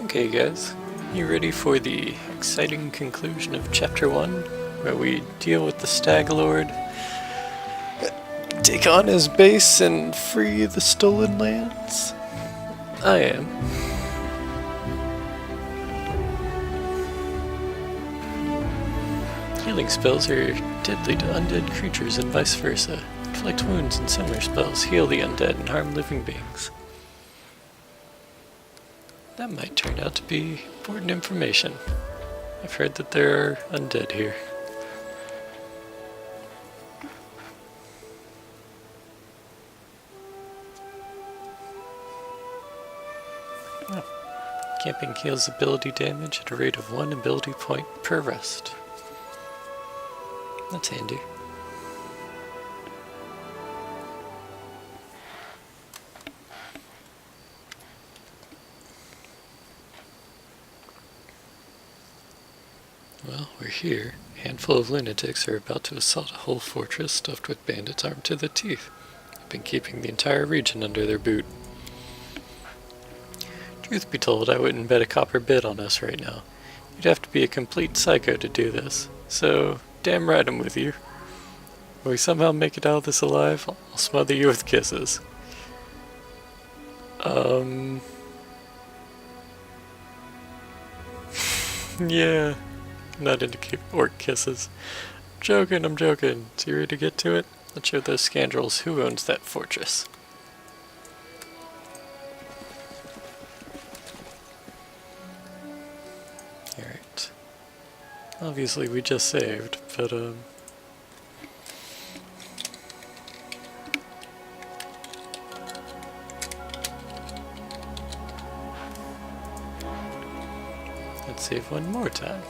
Okay guys, you ready for the exciting conclusion of Chapter 1, where we deal with the Stag Lord, take on his base and free the stolen lands? I am. Healing spells are deadly to undead creatures and vice versa. Inflict wounds and similar spells heal the undead and harm living beings. That might turn out to be important information. I've heard that there are undead here. Oh. Camping heals ability damage at a rate of 1 ability point per rest. That's handy. Well, we're here. A handful of lunatics are about to assault a whole fortress stuffed with bandits armed to the teeth. They've been keeping the entire region under their boot. Truth be told, I wouldn't bet a copper bid on us right now. You'd have to be a complete psycho to do this, so damn right I'm with you. If we somehow make it out of this alive, I'll smother you with kisses. Yeah. I'm not into orc kisses. I'm joking. So you ready to get to it? Let's show those scoundrels who owns that fortress. Alright. Obviously we just saved, but let's save one more time.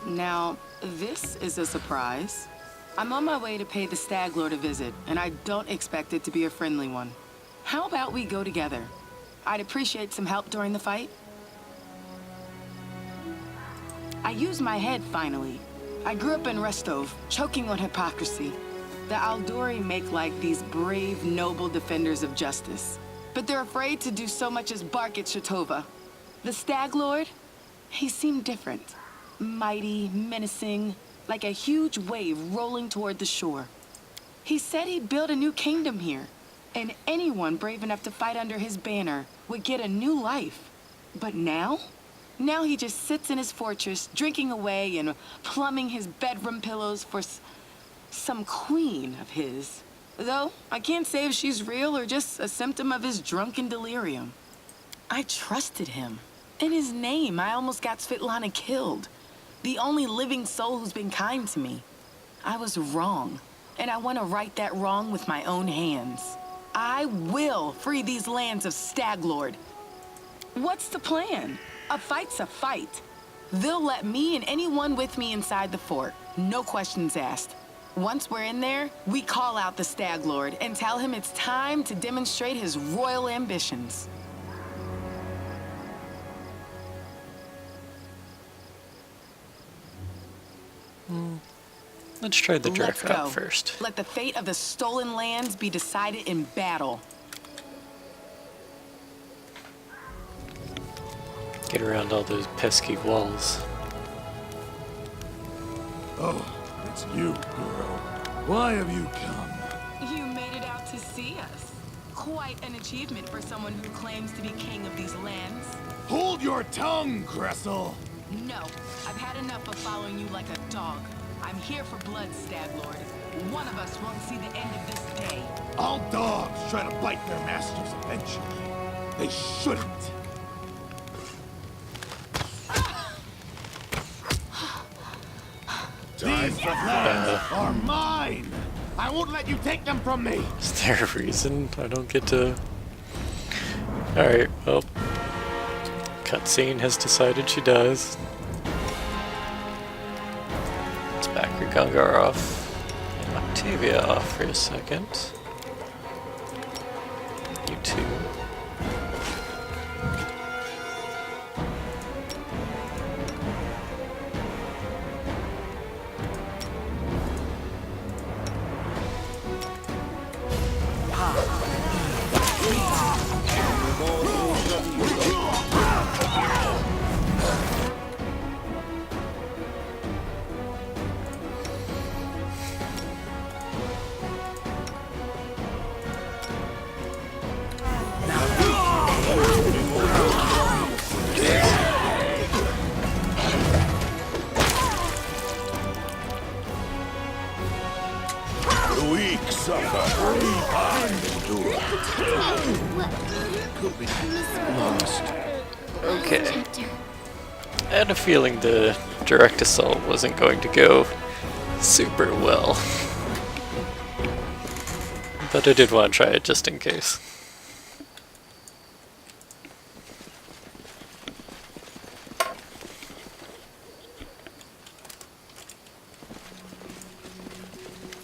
Now, this is a surprise. I'm on my way to pay the Stag Lord a visit, and I don't expect it to be a friendly one. How about we go together? I'd appreciate some help during the fight. I used my head, finally. I grew up in Restov, choking on hypocrisy. The Aldori make like these brave, noble defenders of justice. But they're afraid to do so much as bark at Shatova. The Stag Lord? He seemed different. Mighty, menacing, like a huge wave rolling toward the shore. He said he'd build a new kingdom here, and anyone brave enough to fight under his banner would get a new life. But now? Now he just sits in his fortress, drinking away and plumbing his bedroom pillows for some queen of his. Though, I can't say if she's real or just a symptom of his drunken delirium. I trusted him. In his name, I almost got Svetlana killed. The only living soul who's been kind to me. I was wrong, and I want to right that wrong with my own hands. I will free these lands of Stag Lord. What's the plan? A fight's a fight. They'll let me and anyone with me inside the fort. No questions asked. Once we're in there, we call out the Stag Lord and tell him it's time to demonstrate his royal ambitions. Let's try the direct Let's go. route first. Let the fate of the stolen lands be decided in battle. Get around all those pesky walls. Oh, it's you, girl. Why have you come? You made it out to see us. Quite an achievement for someone who claims to be king of these lands. Hold your tongue, Cressel! No, I've had enough of following you like a dog. I'm here for blood, Stag Lord. One of us won't see the end of this day. All dogs try to bite their masters eventually. They shouldn't. These lands are mine! I won't let you take them from me! Is there a reason I don't get to... Alright, well... Cutscene has decided she dies. Let's back Gungar off. And Octavia off for a second. You two. The weak suffer. I endure. Okay. I had a feeling the direct assault wasn't going to go super well. But I did want to try it just in case.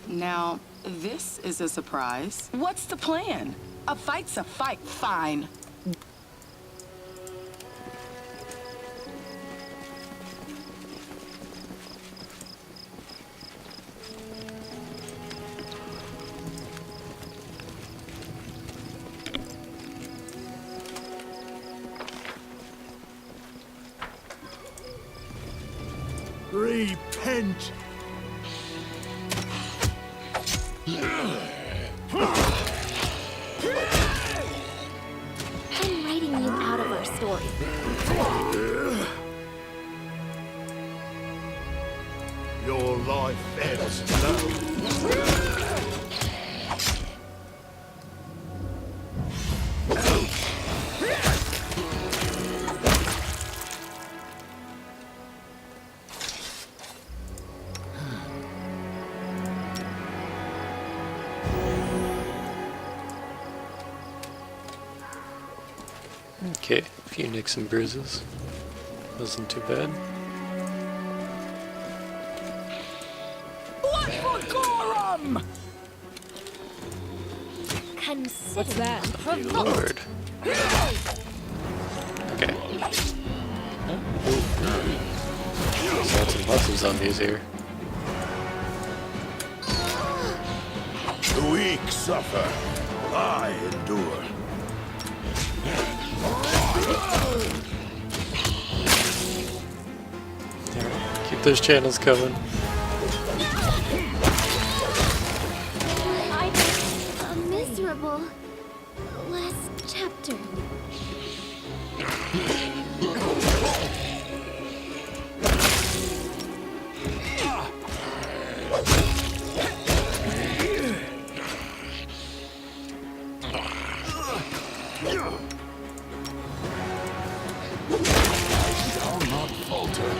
Now, this is a surprise. What's the plan? A fight's a fight, fine. Repent. I'm writing you out of our story. Your life ebbs low. Okay, a few nicks and bruises. Wasn't too bad. What for Gorum? Consider What's that? provoked. Lord. Okay. Lots and lots of zombies here. The weak suffer. I endure. Yeah, keep those channels coming. A miserable last chapter. Shall not falter.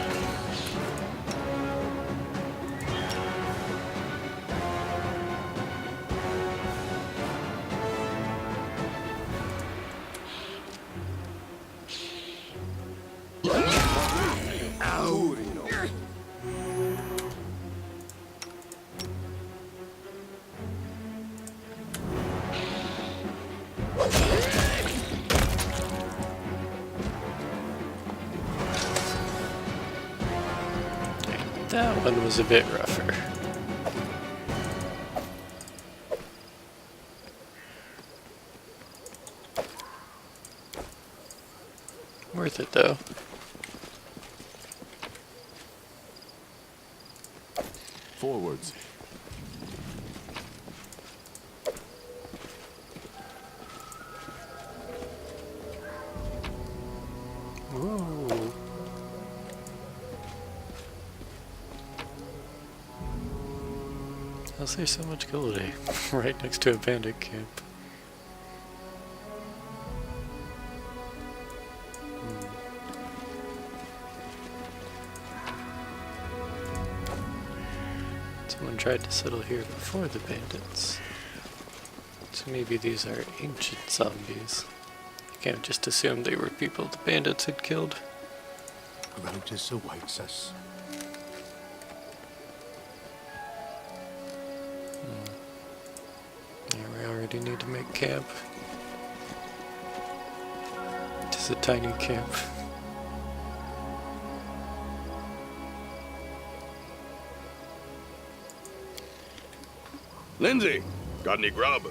That one was a bit rougher. Worth it though. Forwards. Whoa. How's there so much gold right next to a bandit camp? Someone tried to settle here before the bandits. So maybe these are ancient zombies. You can't just assume they were people the bandits had killed. Grotus awaits us. Yeah, we already need to make camp. It is a tiny camp. Lindsay, got any grub?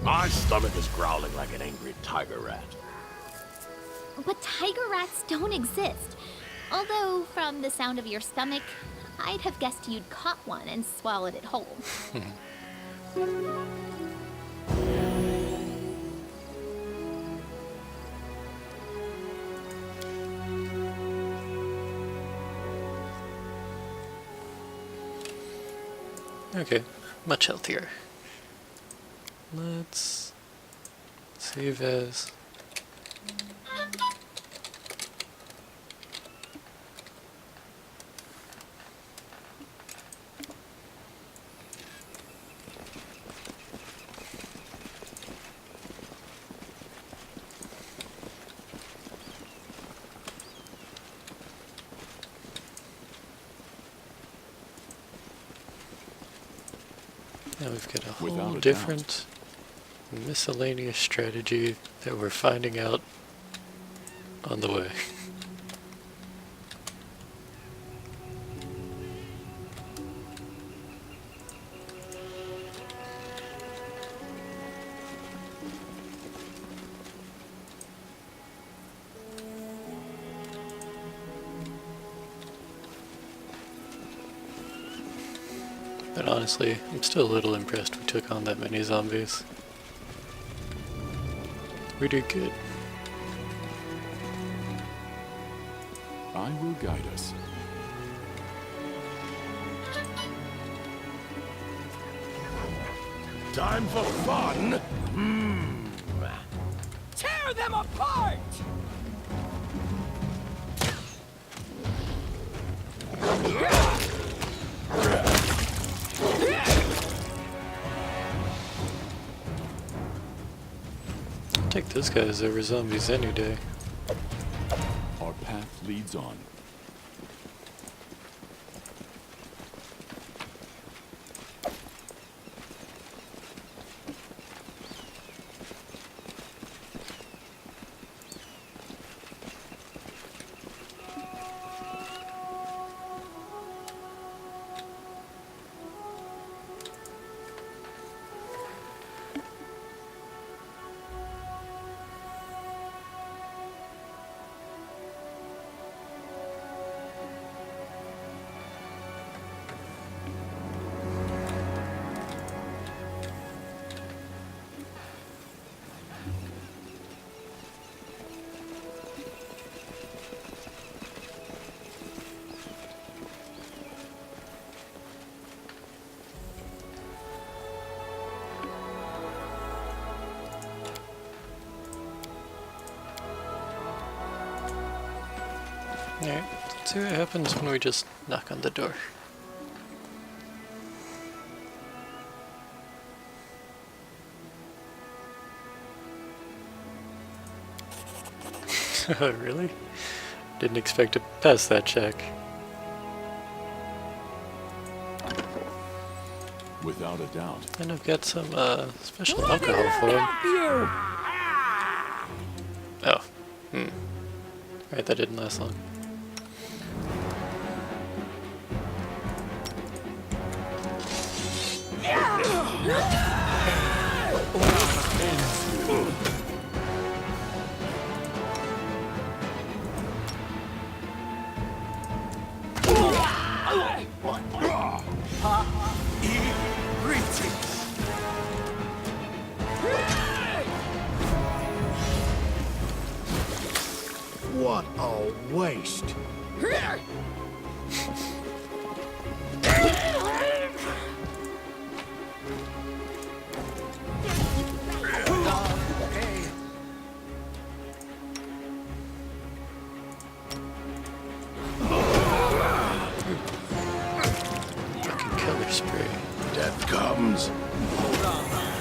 My stomach is growling like an angry tiger rat. But tiger rats don't exist. Although, from the sound of your stomach, I'd have guessed you'd caught one and swallowed it whole. Okay, much healthier. Let's save as. Now we've got a whole different miscellaneous strategy that we're finding out on the way. But honestly, I'm still a little impressed we took on that many zombies. We did good. I will guide us. Time for fun? Tear them apart! I'll take those guys over zombies any day. Our path leads on. Alright, let's see what happens when we just knock on the door. Really? Didn't expect to pass that check. Without a doubt. And I've got some special alcohol for him. Oh. Right, that didn't last long. What a waste. Fucking color spray. Death comes.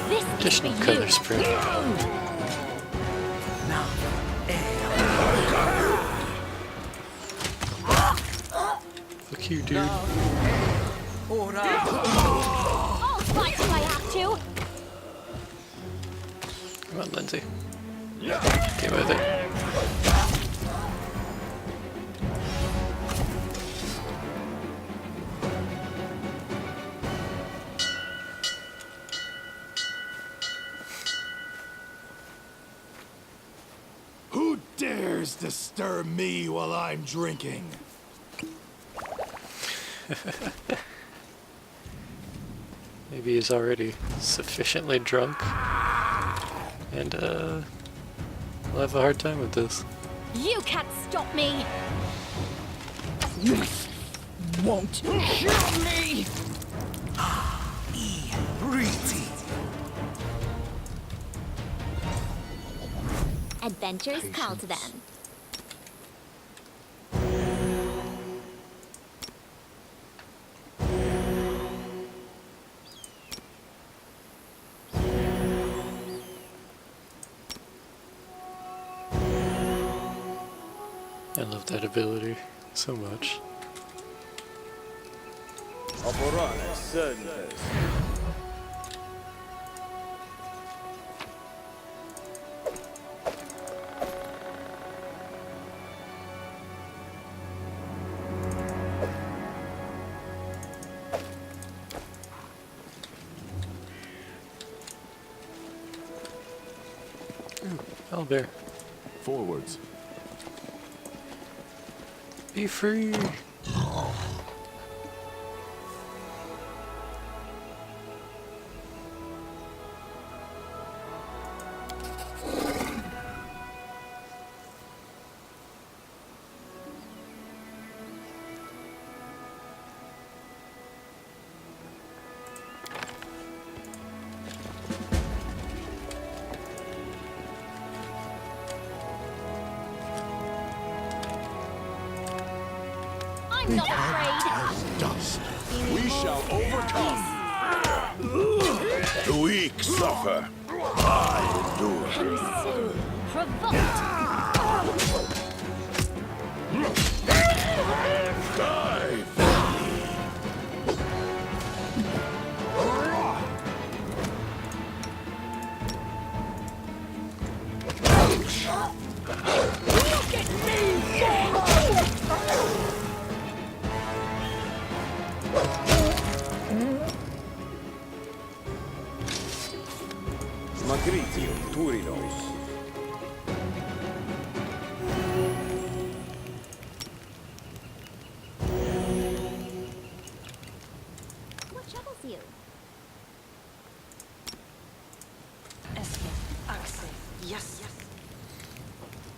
This Additional is for color you. spray. Fuck you, dude. I'll fight if I have to. Come on, Lindsay. Get with it. Who dares disturb me while I'm drinking? Maybe he's already sufficiently drunk. And, we'll have a hard time with this. You can't stop me. You won't kill me! Adventures call to them. I love that ability so much. Owlbear, Forwards. be free! I'm not afraid. As dust. We shall overcome. The weak suffer. I endure. Provoked. Die! Magritium Turinos. What troubles you?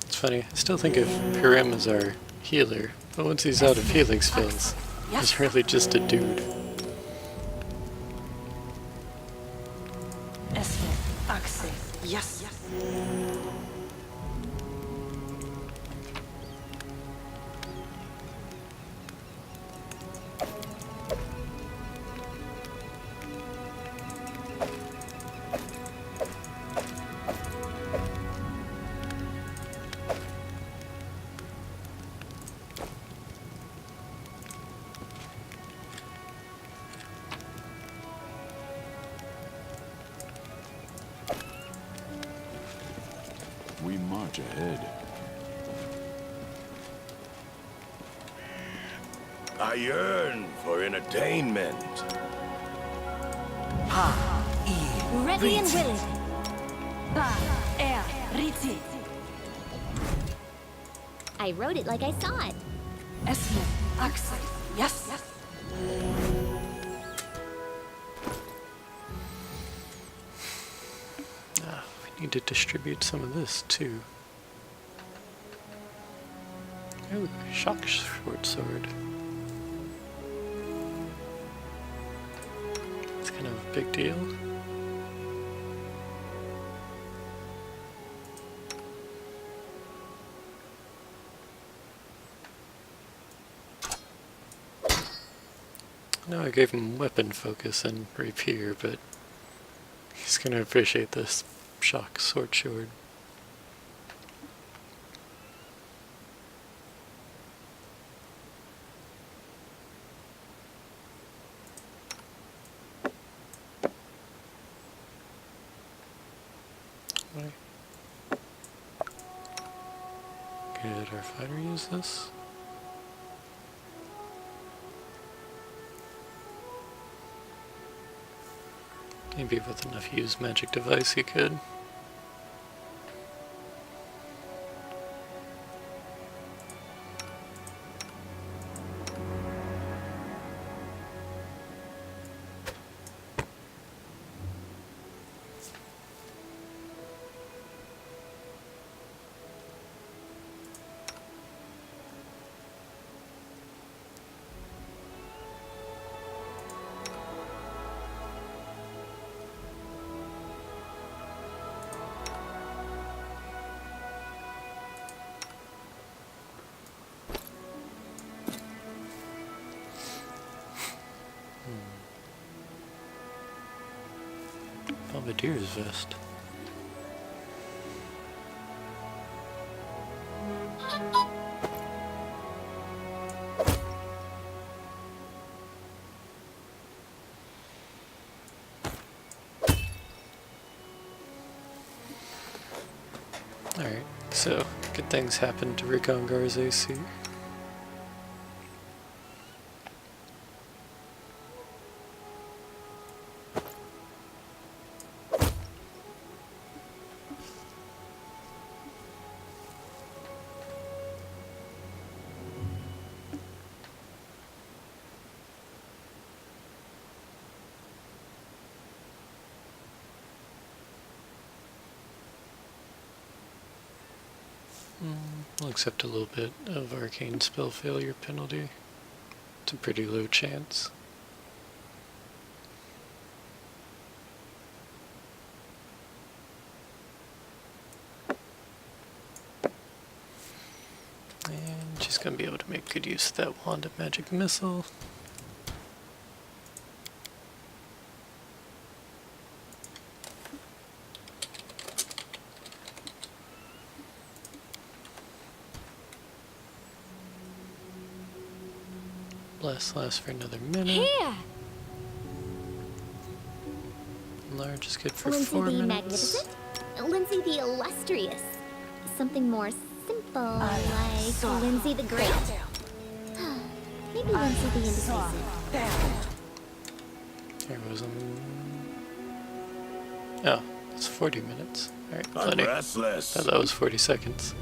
It's funny, I still think of Hiram as our healer, but once he's out of healing spells, he's really just a dude. Yes. We march ahead. I yearn for entertainment. Ready and willing. I wrote it like I saw it. Yes. We need to distribute some of this too. Oh, shock short sword. It's kind of a big deal. No, I gave him weapon focus and rapier, but he's gonna appreciate this shock sword. Right. Did our fighter use this? Maybe with enough use magic device he could. Bombardier's vest. Alright, so good things happen to Rikongar's AC. I'll accept a little bit of arcane spell failure penalty. It's a pretty low chance. And she's gonna be able to make good use of that wand of magic missile. Blast lasts for another minute. Here! Large is good for Lindsay 4 the minutes. Magnificent? Lindsay the Illustrious. Something more simple, like Lindsay the Great? Maybe Lindsay the Indecisive. There was oh, it's 40 minutes. Alright, I'm plenty. restless. Oh, that was 40 seconds.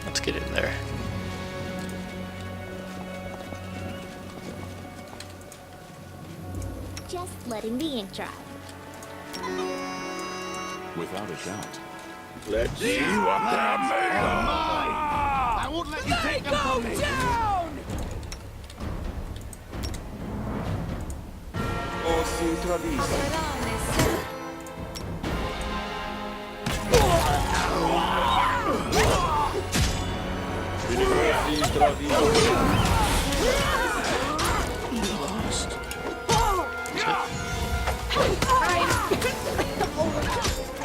Let's get in there. Just letting the ink dry. Without a doubt. Let's see what they're made of. I won't let you take them from me. Down!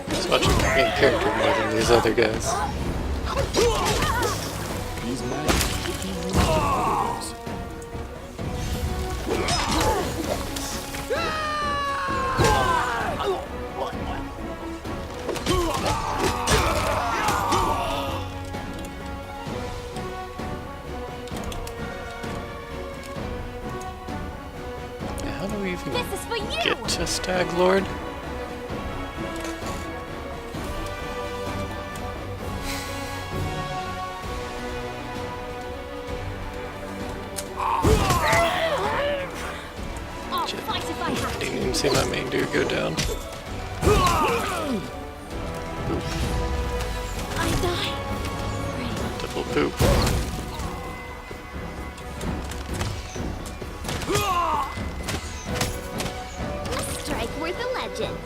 Just watching the main character more than these other guys. These magic overdose. Yeah, how do we even This is for you! get to Stag Lord? I'll fight if I have Didn't even see my main dude go down. I die. Double poop. A strike worth a legend.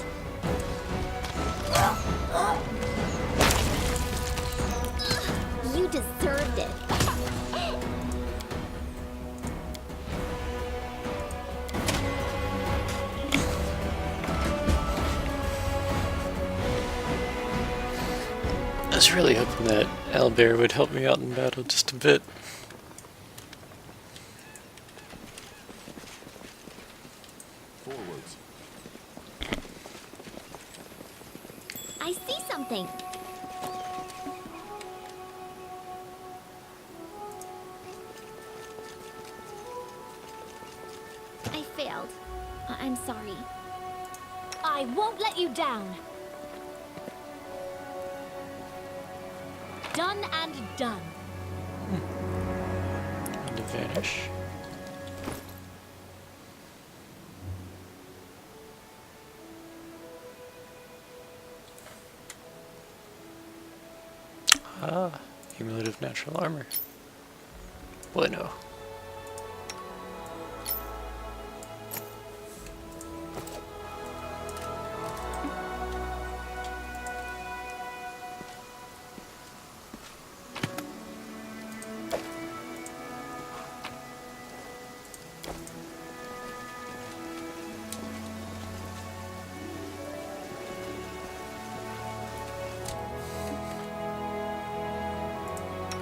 You deserved it. I was really hoping that Owlbear would help me out in battle just a bit. Forwards. I see something. I failed. I'm sorry. I won't let you down. Done and done. And to vanish. Ah, amulet of natural armor. Bueno.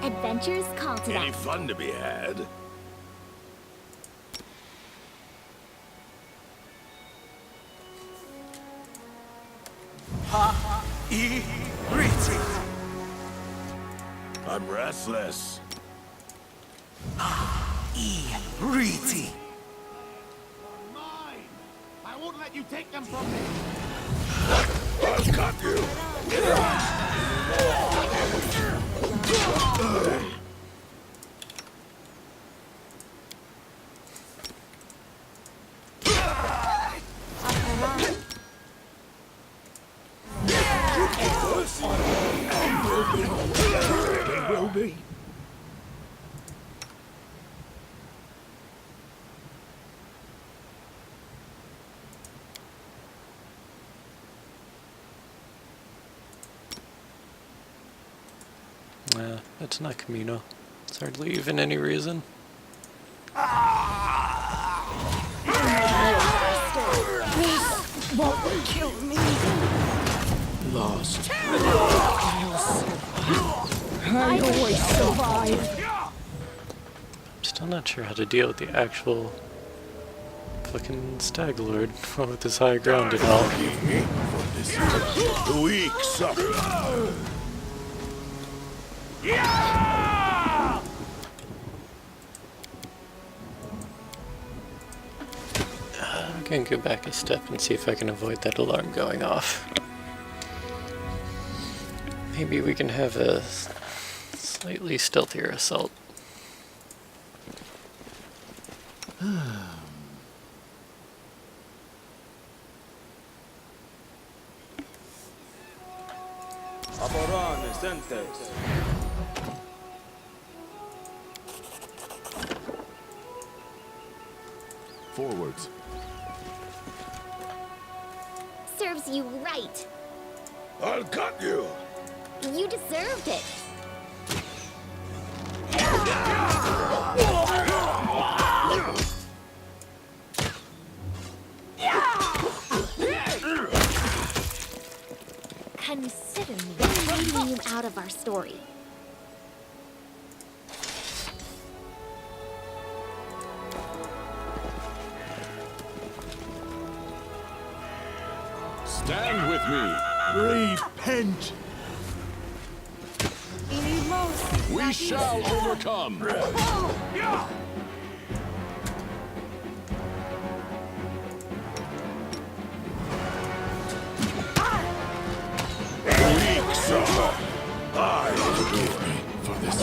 Adventures call to Any them. fun to be had? I'm restless. Mine! I won't let you take them from me! I've got you. They will be. It's not communal. It's hardly even any reason. Won't kill me. Lost. I always survive. I'm still not sure how to deal with the actual fucking Stag Lord with his high ground and all. The weak suffer. I'm gonna go back a step and see if I can avoid that alarm going off. Maybe we can have a slightly stealthier assault. Forwards. Serves you right. I'll cut you. You deserved it. Consider me taking you out of our story. Stand with me. Repent! We shall overcome. Weak suffer. I forgive me for this.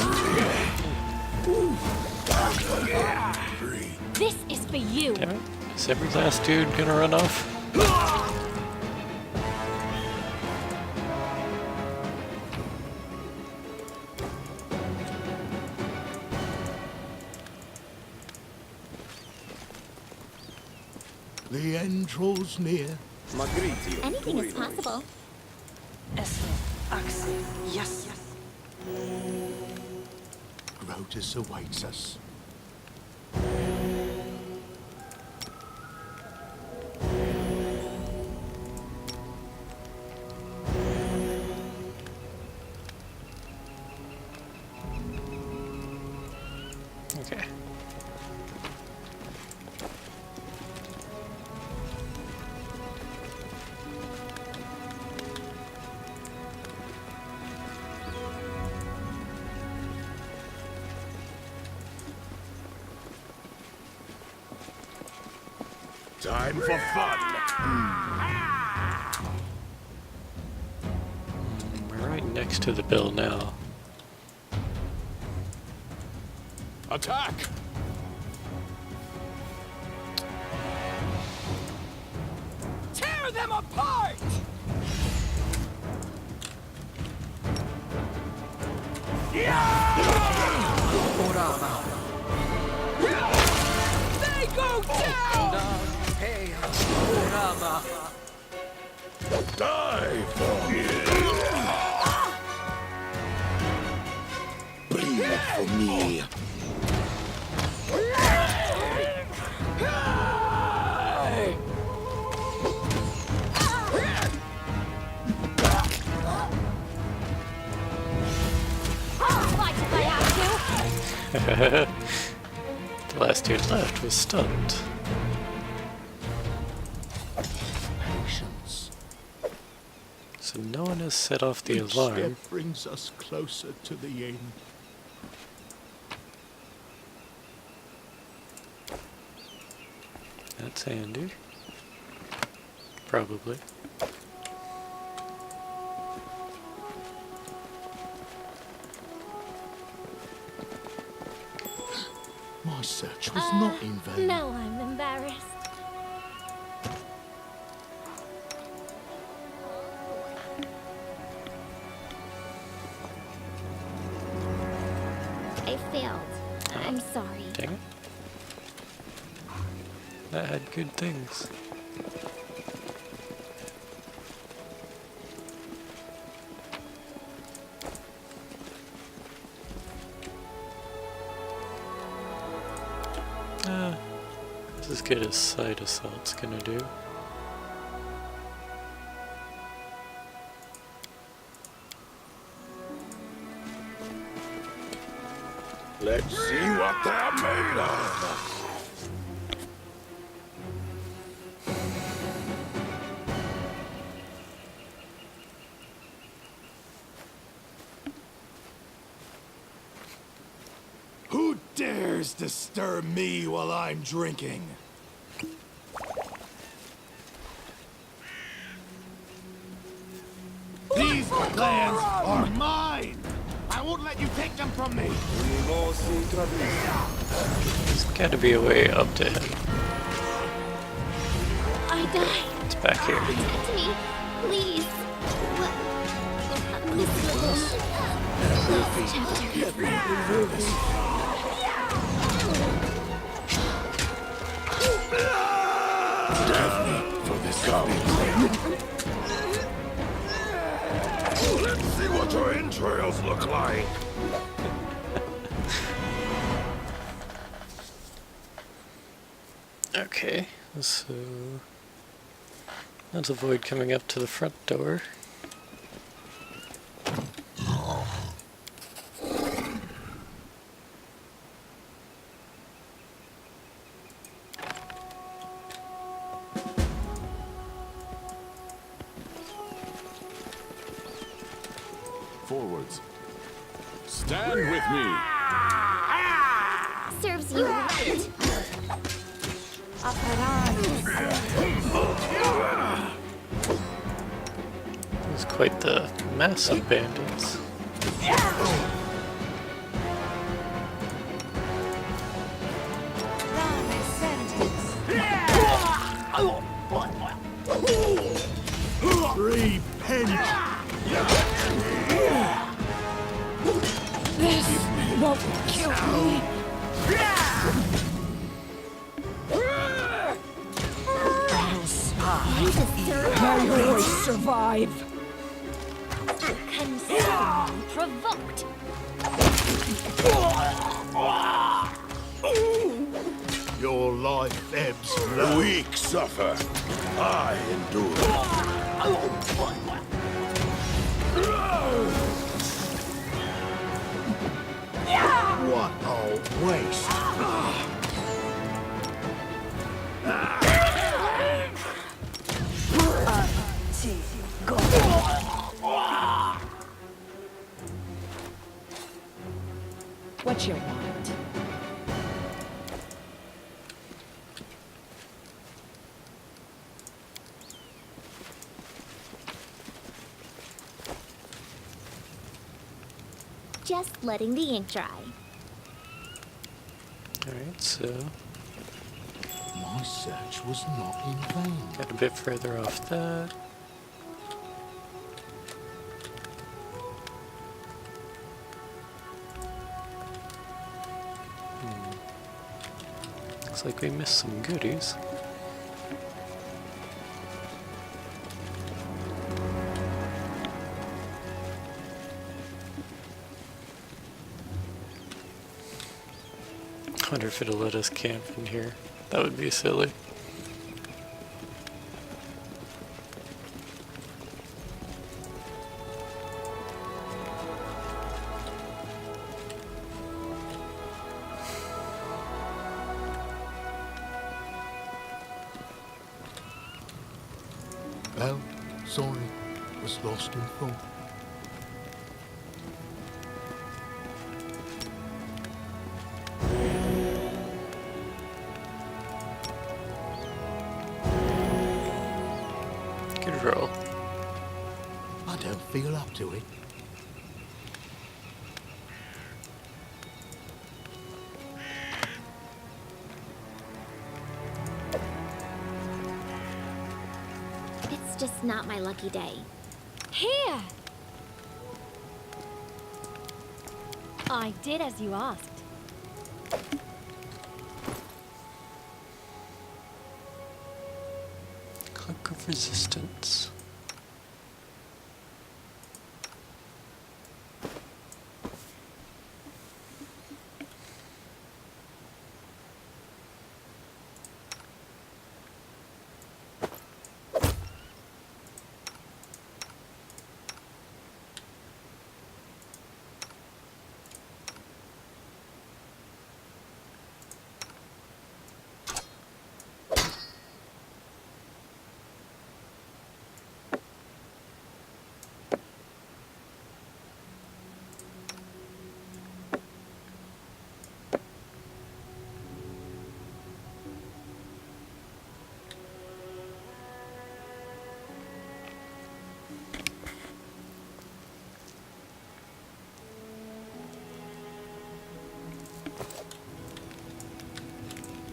This is for you. Damn it. Is every last dude gonna run off? The end draws near. Anything is possible. Yes. Grotus awaits us. Okay. Time for fun. We're right next to the bill now. Attack! Tear them apart! They go down! Die for me. Bleed for me. Fight to fight out. The last dude left was stunned. Patience. So no one has set off the Each alarm. step brings us closer to the end. That's handy. Probably. My search was not in vain. Now I'm embarrassed. I failed. I'm sorry. Dang it. That had good things. This is as good as side assault's gonna do. Let's see what they're made of. Who dares disturb me while I'm drinking? These lands are mine! I won't let you take them from me! There's gotta be a way up to him. I died. It's back here. Protect me, please. This little last chapter. For this Let's see what your entrails look like. Okay, so let's avoid coming up to the front door. Forwards. Stand with me. Serves you right. It's quite the mass of bandits. Repent! This won't kill me. You deserve I always survive. consider me provoked. Your life ebbs low. Weak suffer. I endure. What a waste! What you want? Just letting the ink dry. Alright, so My search was not in vain. got a bit further off that. Looks like we missed some goodies. I wonder if it'll let us camp in here. That would be silly. Well, sorry, was lost in thought. Good roll. I don't feel up to it. It's just not my lucky day. Here! I did as you asked. Cloak of Resistance.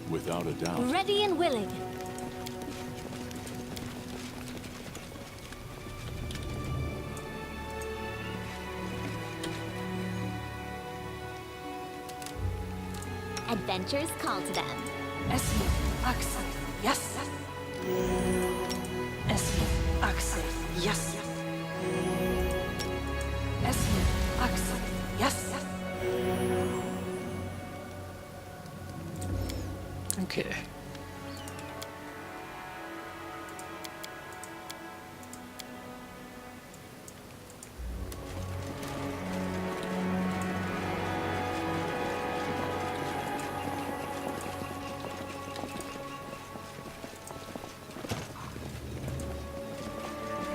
Without a doubt. Ready and willing. Adventures call to them. Esmi, Axel, yes. Esmi, Axel, yes. Esmi, Axel, yes. Okay.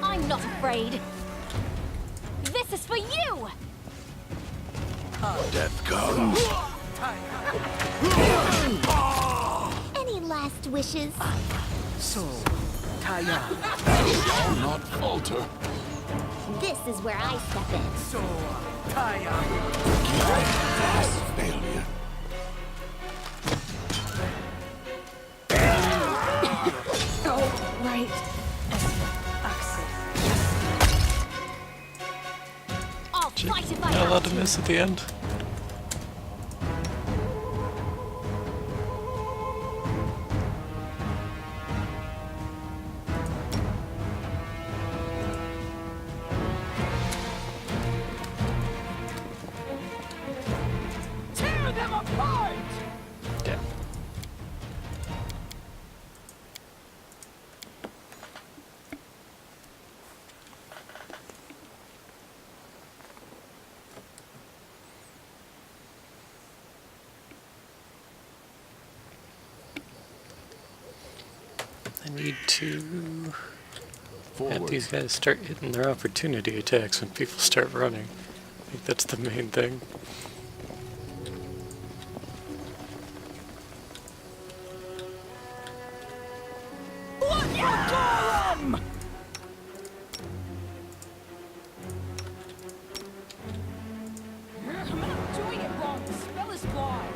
I'm not afraid. This is for you! Death comes. Any last wishes? So, Taya. Shall not falter. This is where I step in. So, Taya. Vast failure. Oh, right. Esmi, Axel, yes. I'll fight if I Not have allowed to to. miss at the end. Tear them apart! Damn. I need to have Forward. these guys start hitting their opportunity attacks when people start running. I think that's the main thing. I'm not doing it wrong. The spell is flawed.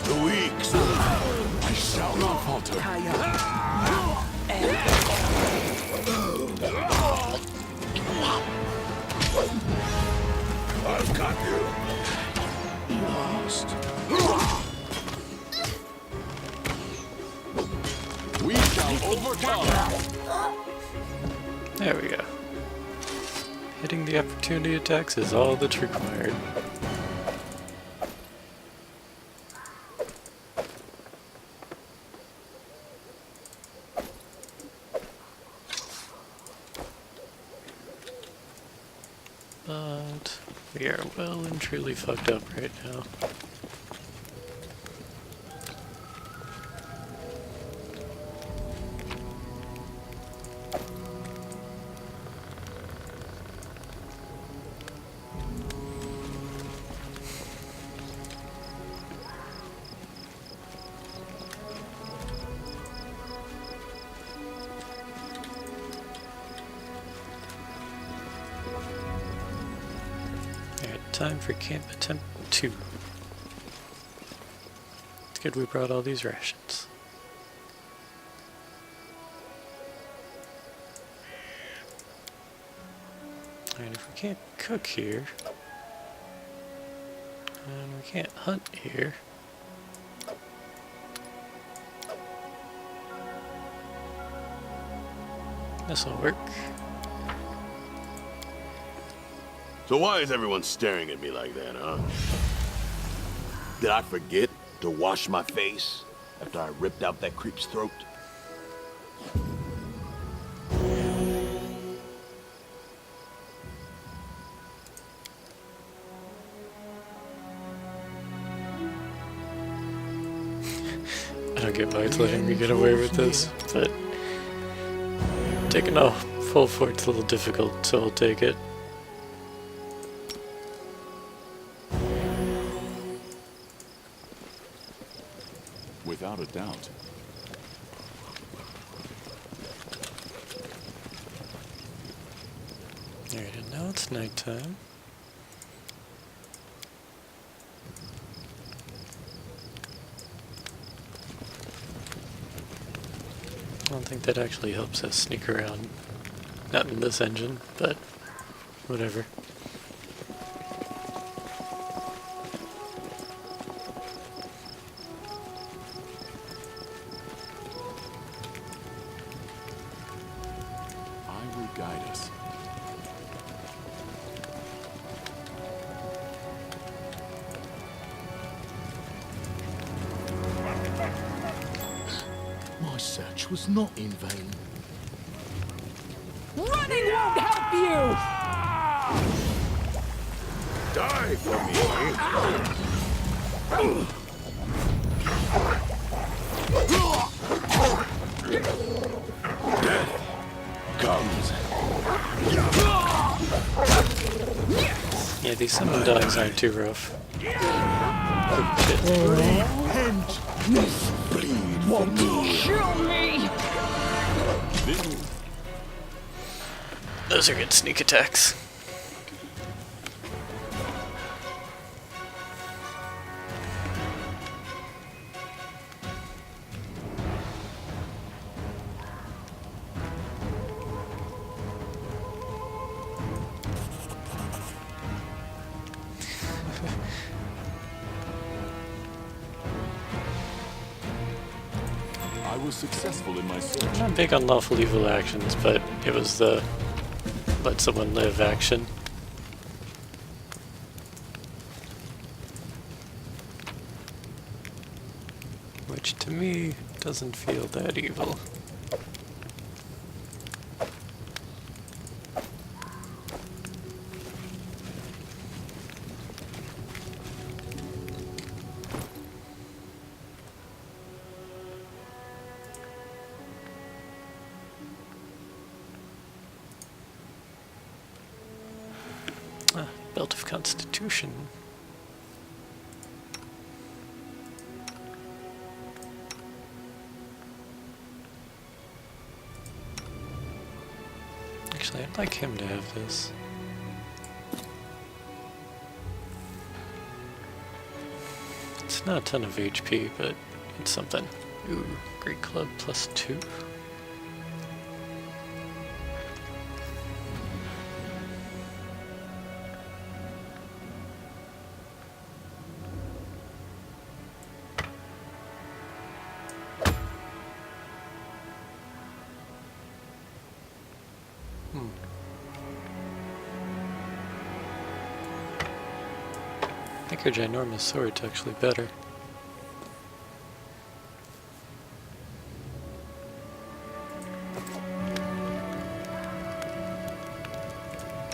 The weak. I shall not falter. I've got you. Lost. We shall overcome. There we go. Hitting the opportunity attacks is all that's required. But We are well and truly fucked up right now. Time for camp attempt 2. It's good we brought all these rations. And if we can't cook here, and we can't hunt here, this'll work. So why is everyone staring at me like that, huh? Did I forget to wash my face after I ripped out that creep's throat? I don't get why it's letting me get away with this, but taking a full fort's a little difficult, so I'll take it. Without a doubt. Alright, and now it's nighttime. I don't think that actually helps us sneak around. Not in this engine, but whatever. I will guide us. My search was not in vain. Running won't help you! Die for me! Comes. Yeah, these summon dogs aren't too rough. Oh, shit. Want to kill me? Those are good sneak attacks. I was successful in my search. I'm not big on lawful evil actions, but it was the let someone live action. Which to me doesn't feel that evil. Belt of Constitution. Actually, I'd like him to have this. It's not a ton of HP, but it's something. Ooh, Great Club +2. I think her ginormous sword's actually better.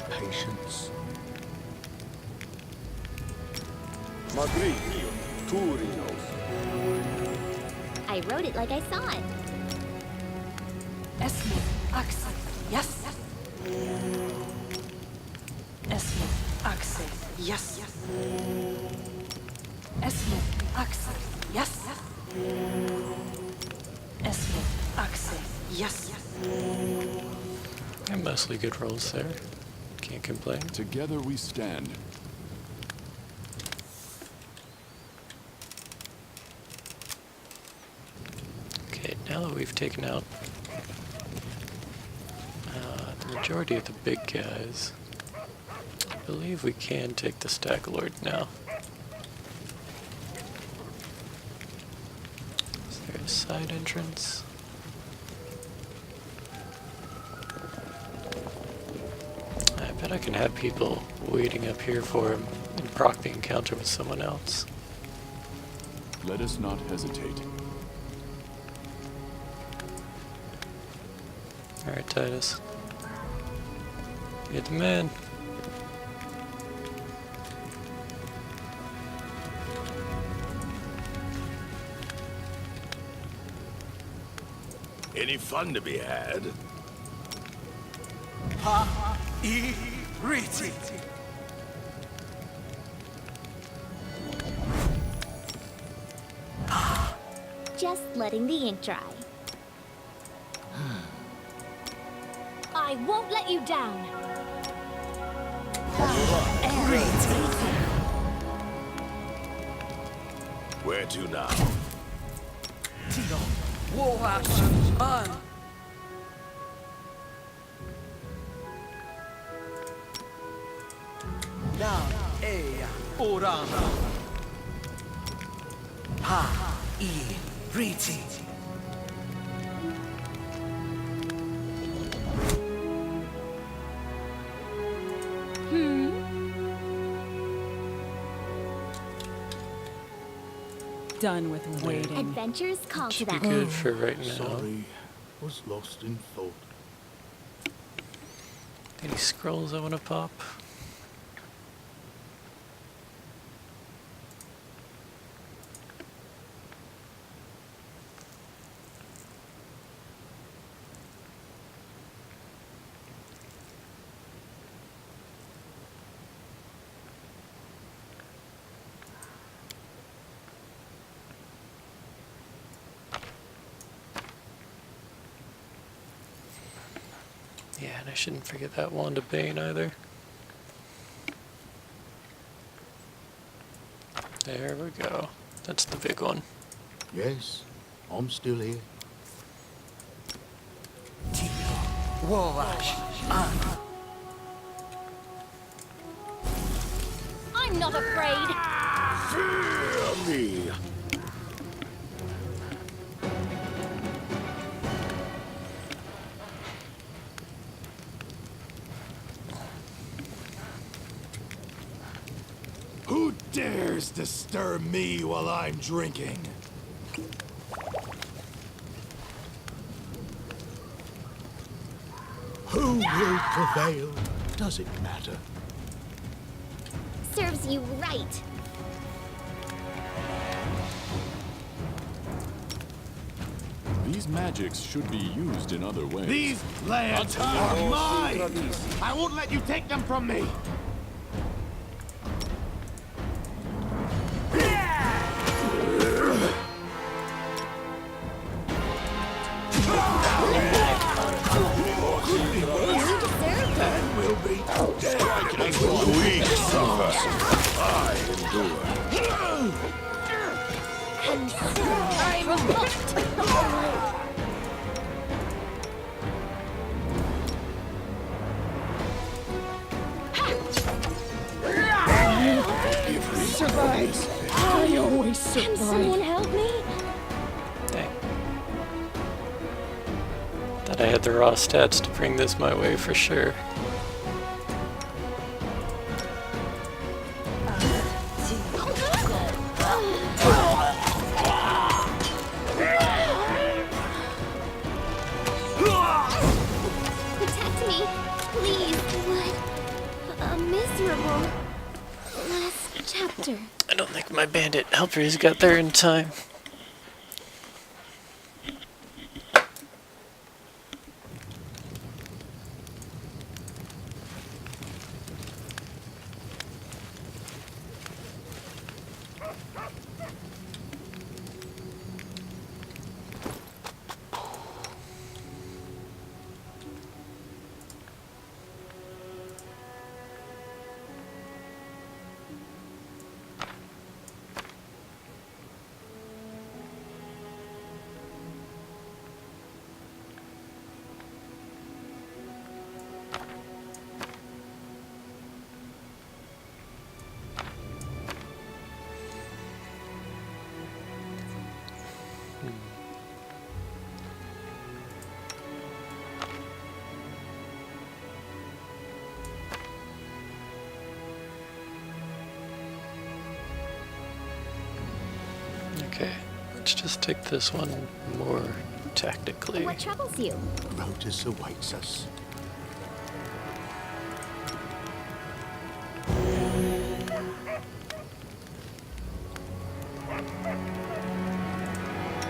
Patience. I wrote it like I saw it. Esmo, Axe, yes. Esmo, Axe, yes. Esmo, Axe, yes. Esmo, Axe, yes. And mostly good rolls there. Can't complain. Together we stand. Okay, now that we've taken out the majority of the big guys, I believe we can take the Stag Lord now. Is there a side entrance? I bet I can have people waiting up here for him and proc the encounter with someone else. Let us not hesitate. Alright, Titus. You're the man. Any fun to be had? Just letting the ink dry. I won't let you down. Where to now? Done with waiting. Adventures call to Should be that. good for right now. Sorry, was lost in thought. Any scrolls I want to pop? Yeah, and I shouldn't forget that Wand of Bane either. There we go. That's the big one. Yes, I'm still here. I'm not afraid. Fear me! Who dares disturb me while I'm drinking? Who will prevail? Does it matter? Serves you right. These magics should be used in other ways. These lands are mine! I won't let you take them from me! Weak suffer. I endure. Survive. I always Can someone survive. help me? Dang. Thought I had the raw stats to bring this my way for sure. Protect me, please. What a miserable last chapter. And don't think my bandit helpers got there in time. Okay, let's just take this one more tactically. What troubles you? Lotus awaits us.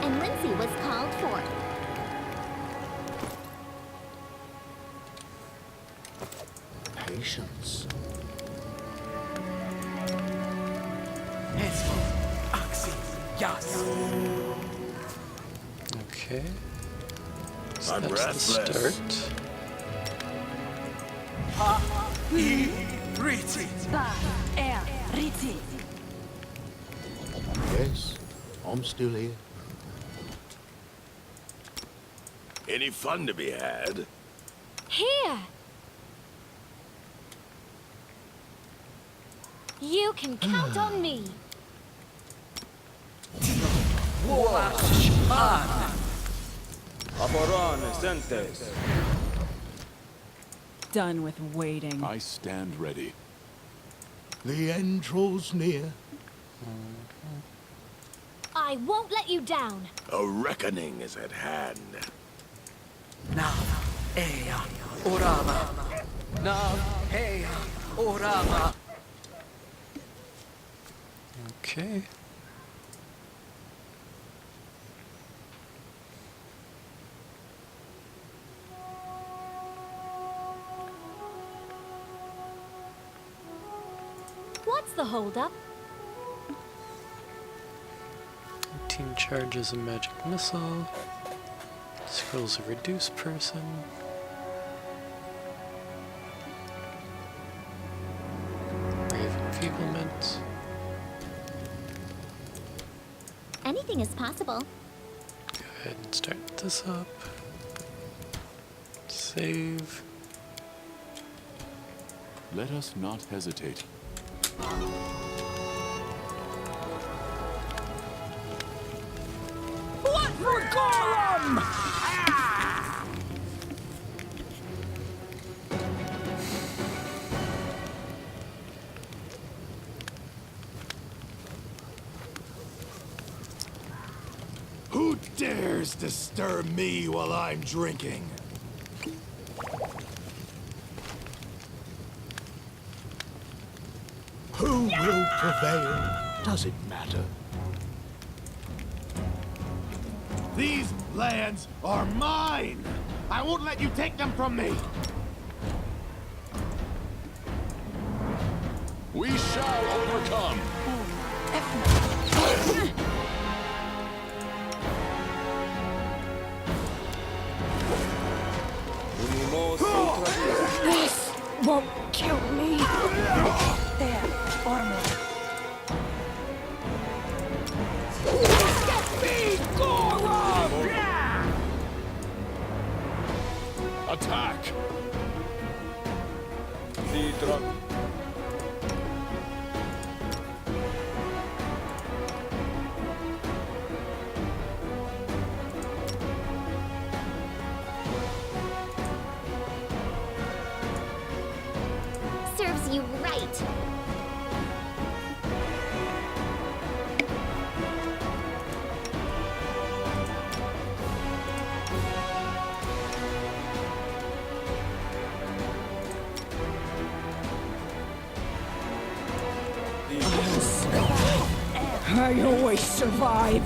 And Lindsay was called for. Patience. Okay. So I'm that's the restless. start. Yes, I'm still here. Any fun to be had? Here! You can count on me. Done with waiting. I stand ready. The end draws near. I won't let you down. A reckoning is at hand. Okay. What's the holdup? 18 charges a magic missile. Scrolls a reduce person. Brave enfeeblement. Anything is possible. Go ahead and start this up. Save. Let us not hesitate. What for Gollum? Who dares disturb me while I'm drinking? Who will prevail? Does it matter? These lands are mine! I won't let you take them from me! We shall overcome. This won't kill me. There, armor. Get me, Gollum! Attack! Serves you right. I always survive.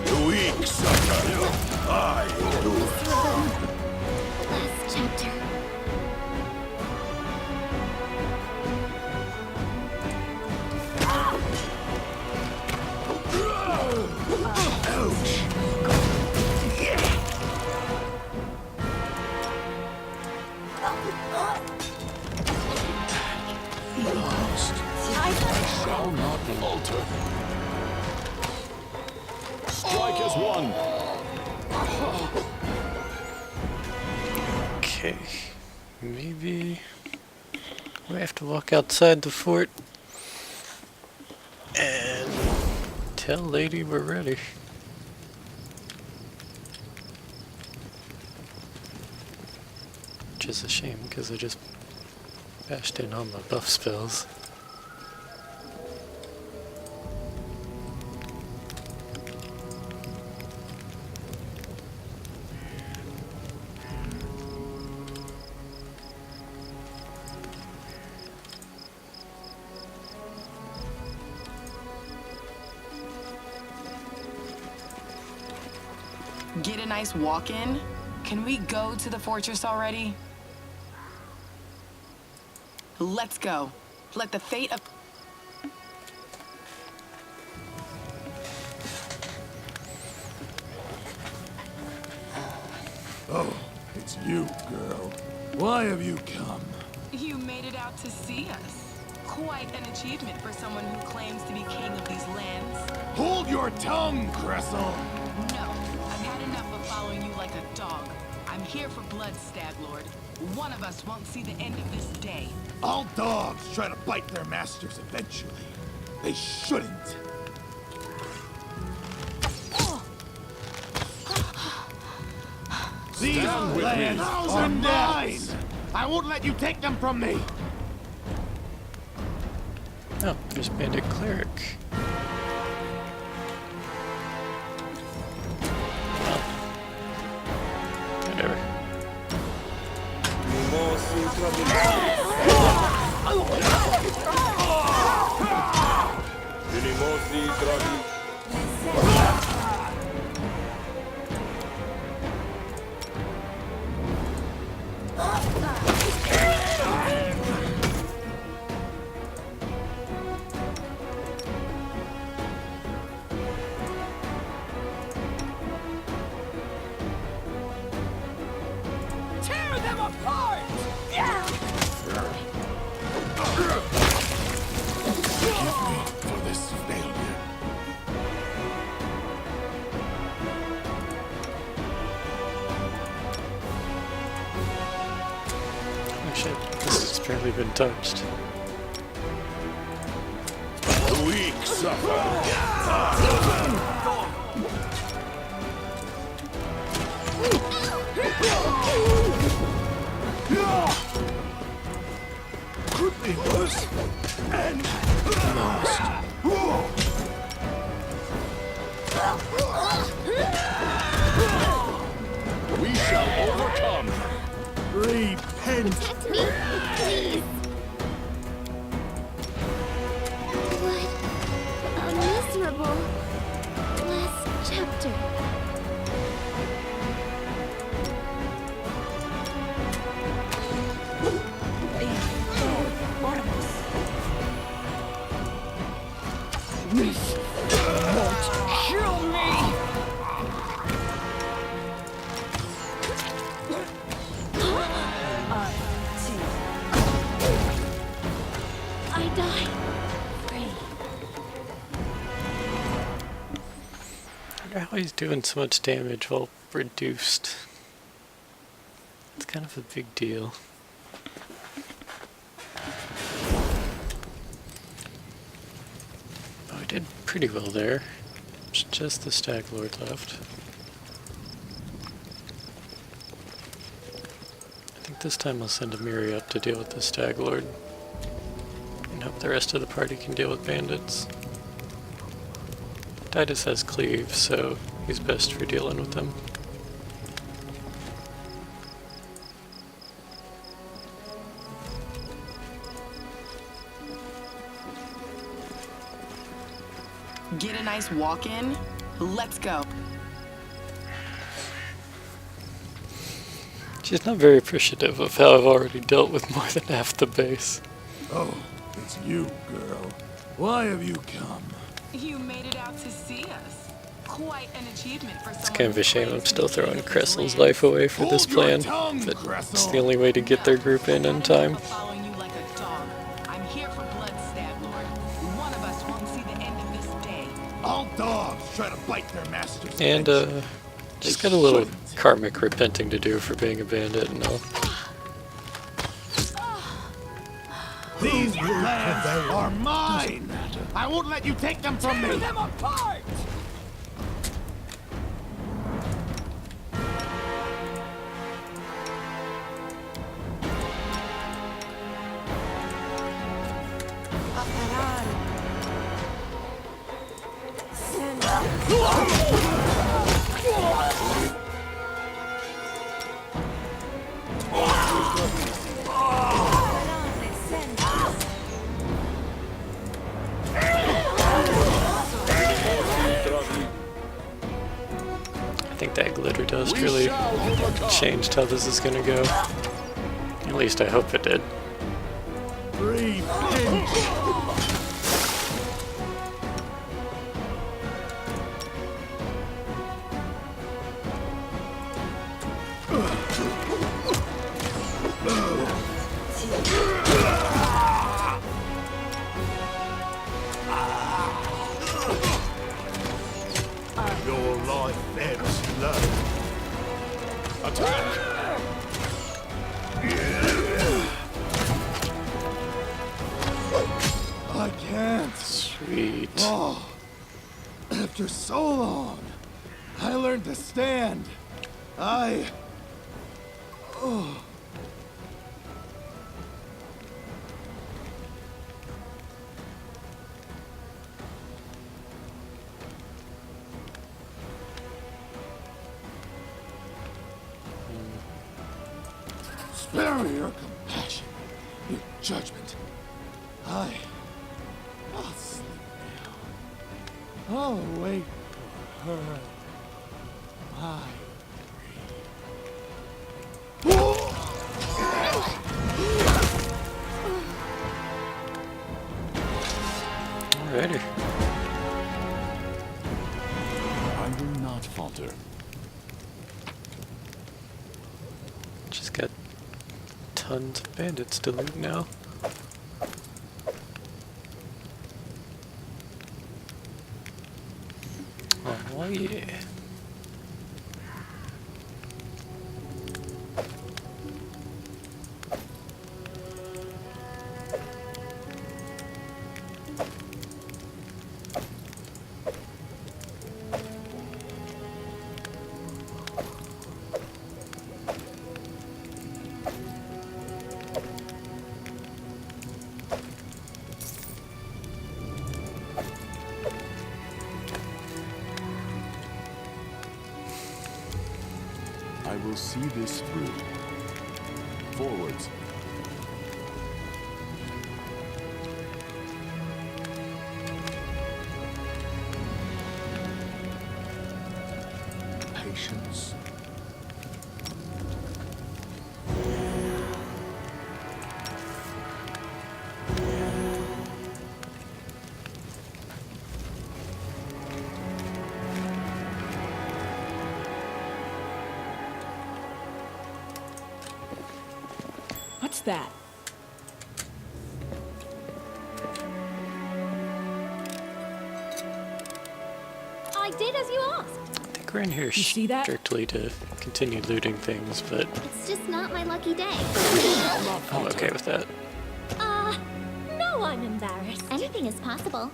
The weak sucker. I endure. Last chapter. Shall not falter. Strike as one. Okay, maybe we have to walk outside the fort and tell Lady we're ready. Which is a shame because I just bashed in all my buff spells. Get a nice walk in? Can we go to the fortress already? Let's go. Let the fate of... Oh, it's you, girl. Why have you come? You made it out to see us. Quite an achievement for someone who claims to be king of these lands. Hold your tongue, Cressel! No, I've had enough of following you like a dog. I'm here for blood, Stag Lord. One of us won't see the end of this day. All dogs try to bite their masters eventually. They shouldn't. These lands are mine! I won't let you take them from me! Oh, there's Bandit Cleric. Well, whatever. Tear them apart! Forgive me for this failure. Oh shit, this has barely been touched. The weak suffer. Could be worse. And lost. We shall overcome. Repent. Protect me, please. What a miserable last chapter. This won't kill me! I die free. I wonder how he's doing so much damage while reduced. It's kind of a big deal. Oh, he did pretty well there. It's just the Stag Lord left. think this time I'll send Amiri up to deal with the Stag Lord. And hope the rest of the party can deal with bandits. Titus has cleave, so he's best for dealing with them. Get a nice walk in? Let's go. She's not very appreciative of how I've already dealt with more than half the base. Oh, it's you, girl. Why have you come? You made it out to see us. Quite an achievement for someone. It's kind of a shame I'm still throwing Cressel's Crestle's life away for this Hold your plan, tongue, but Cressel. it's the only way to get their group in time. Following you like a dog. I'm here for blood, Stag Lord. One of us won't see the end of this day. All dogs try to bite their masters. And, just got a little karmic repenting to do for being a bandit and all. These lands are mine. I won't let you take them from Tear me. them apart! I think that glitter dust really changed how this is gonna go. At least I hope it did. Breathe in. Your life ebbs low. Attack! I can't. Sweet. Oh, after so long, I learned to stand. Oh. Spare me your compassion, your judgment. I'll sleep now. I'll wait for her. My Alrighty. I will not falter. Just got tons of bandits to loot now. Oh yeah. I will see this through. Forwards. Patience. What's that? I did as you asked. I think we're in here You see that? strictly to continue looting things, but It's just not my lucky day. I'm okay with that. No, I'm embarrassed. Anything is possible.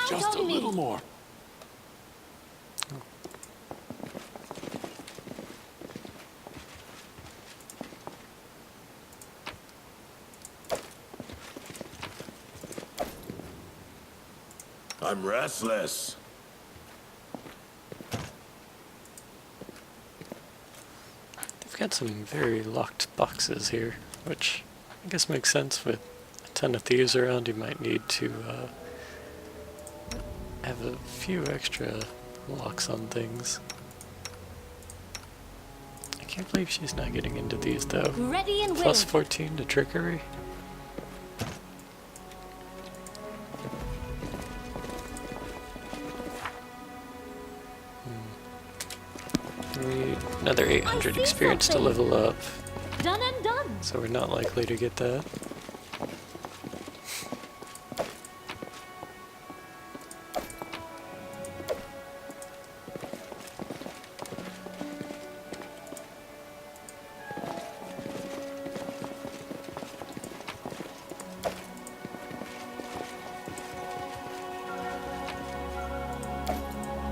Just a little more. I'm restless. They've got some very locked boxes here, which I guess makes sense with a ton of thieves around. You might need to have a few extra locks on things. I can't believe she's not getting into these though. Ready and Plus willing. 14 to trickery. We need another 800 see experience to something. level up, Done and done. so we're not likely to get that.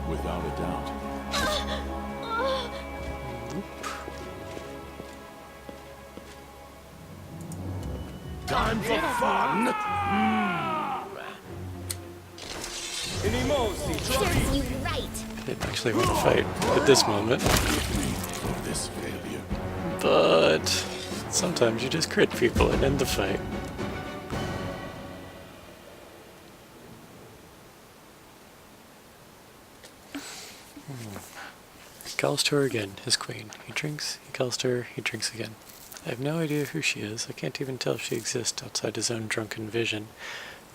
Without a doubt. Time for fun. Serves you right. Didn't actually want to fight at this moment, This failure. but sometimes you just crit people and end the fight. He calls to her again, his queen. He drinks, he calls to her, he drinks again. I have no idea who she is. I can't even tell if she exists outside his own drunken vision.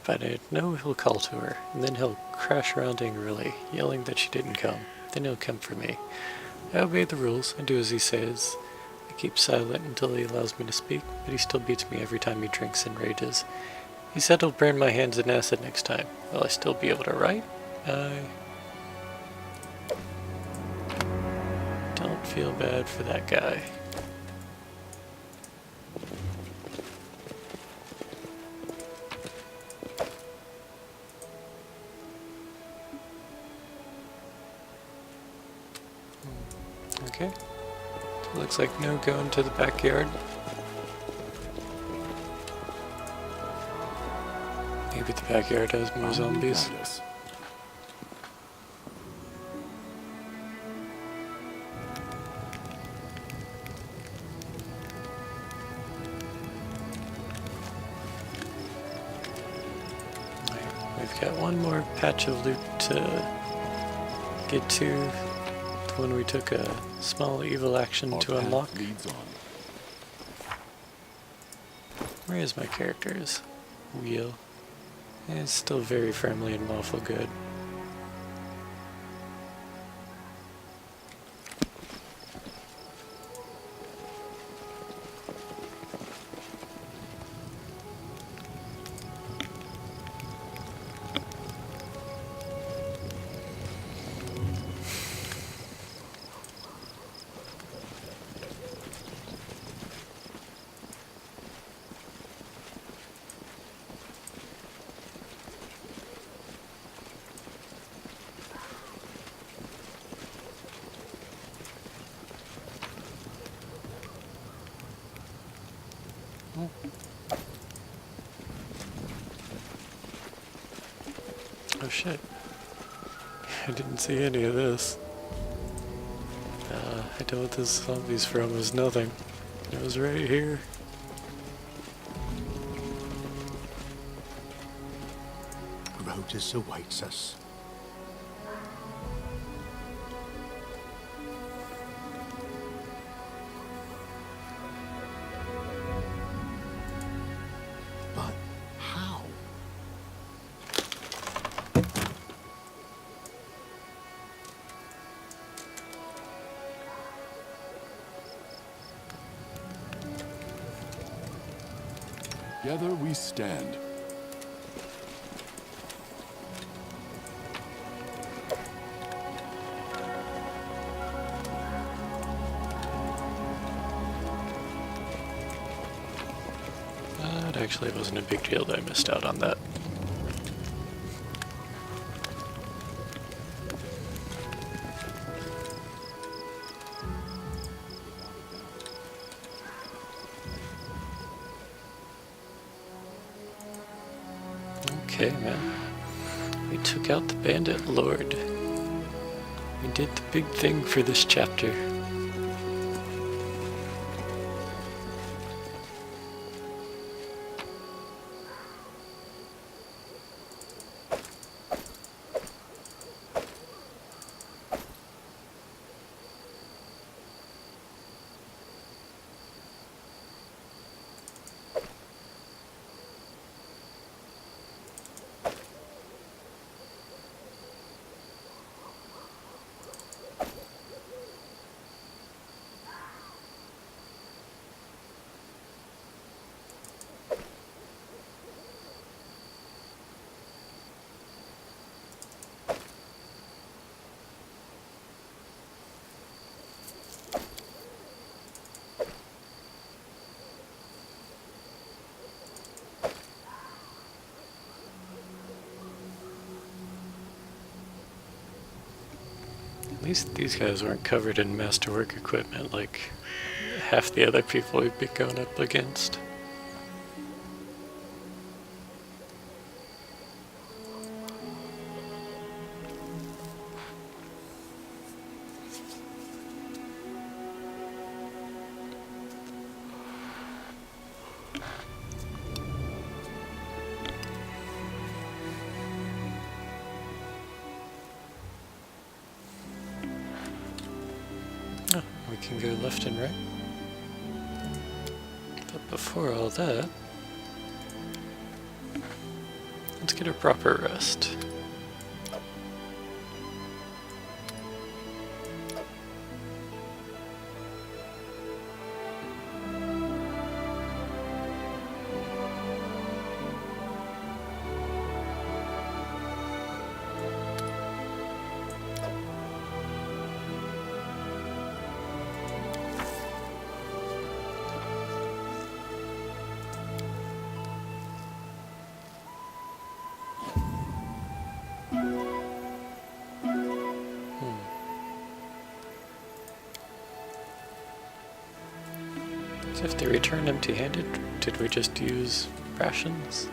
But I know he'll call to her, and then he'll crash around angrily, yelling that she didn't come. Then he'll come for me. I obey the rules. I do as he says. I keep silent until he allows me to speak, but he still beats me every time he drinks and rages. He said he'll burn my hands in acid next time. Will I still be able to write? I don't feel bad for that guy. Okay. Looks like no going to the backyard. Maybe the backyard has more zombies. Guide us. Right, we've got one more patch of loot to get to. The one we took a small evil action Our to path unlock. leads on. Where is my character's wheel? It's still very firmly in lawful good. Oh shit. I didn't see any of this. I know what this zombie's from is nothing. It was right here. Rotus awaits us. But how? Together we stand. It actually wasn't a big deal that I missed out on that. Okay, man. We took out the Bandit Lord. We did the big thing for this chapter. At least these guys weren't covered in masterwork equipment like half the other people we've been going up against. Oh, we can go left and right. But before all that, let's get a proper rest. So if they return empty-handed, did we just use rations?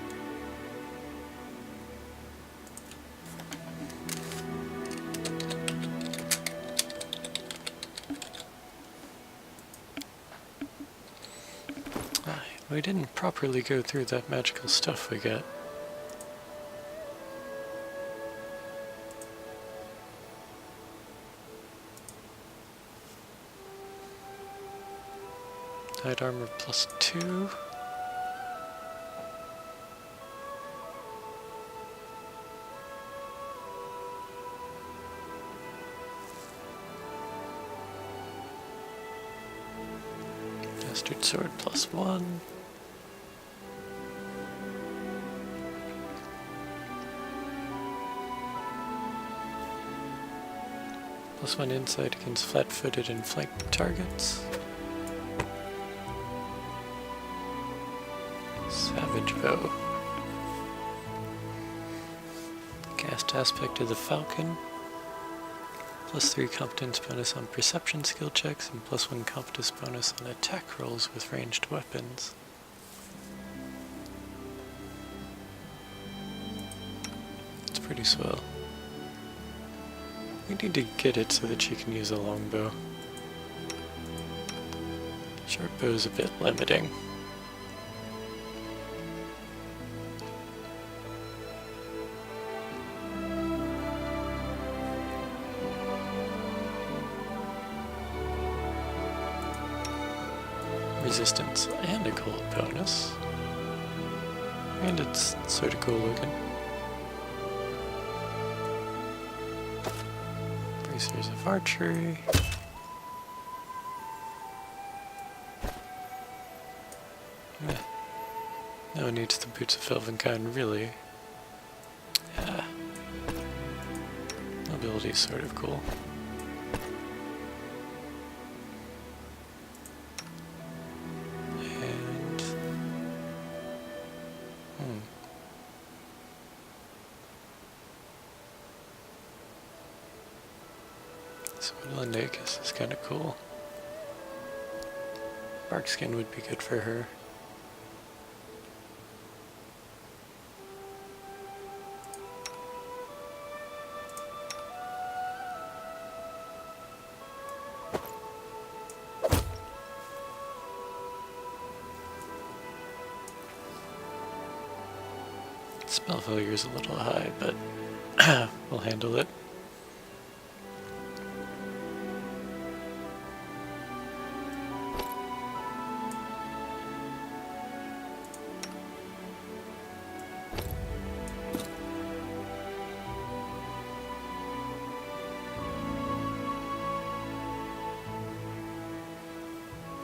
We didn't properly go through that magical stuff we got. Knight armor +2. Bastard sword +1. +1 insight against flat-footed and flanked targets. Savage bow. Cast aspect of the falcon. +3 competence bonus on perception skill checks and +1 competence bonus on attack rolls with ranged weapons. It's pretty swell. We need to get it so that she can use a longbow. Short bow's a bit limiting. Resistance and a gold bonus. And it's sort of cool looking. Bracers of archery. No one needs the boots of Elvenkind, really. Yeah. Mobility is sort of cool. This is kind of cool. Bark skin would be good for her. Spell failure is a little high, but we'll handle it.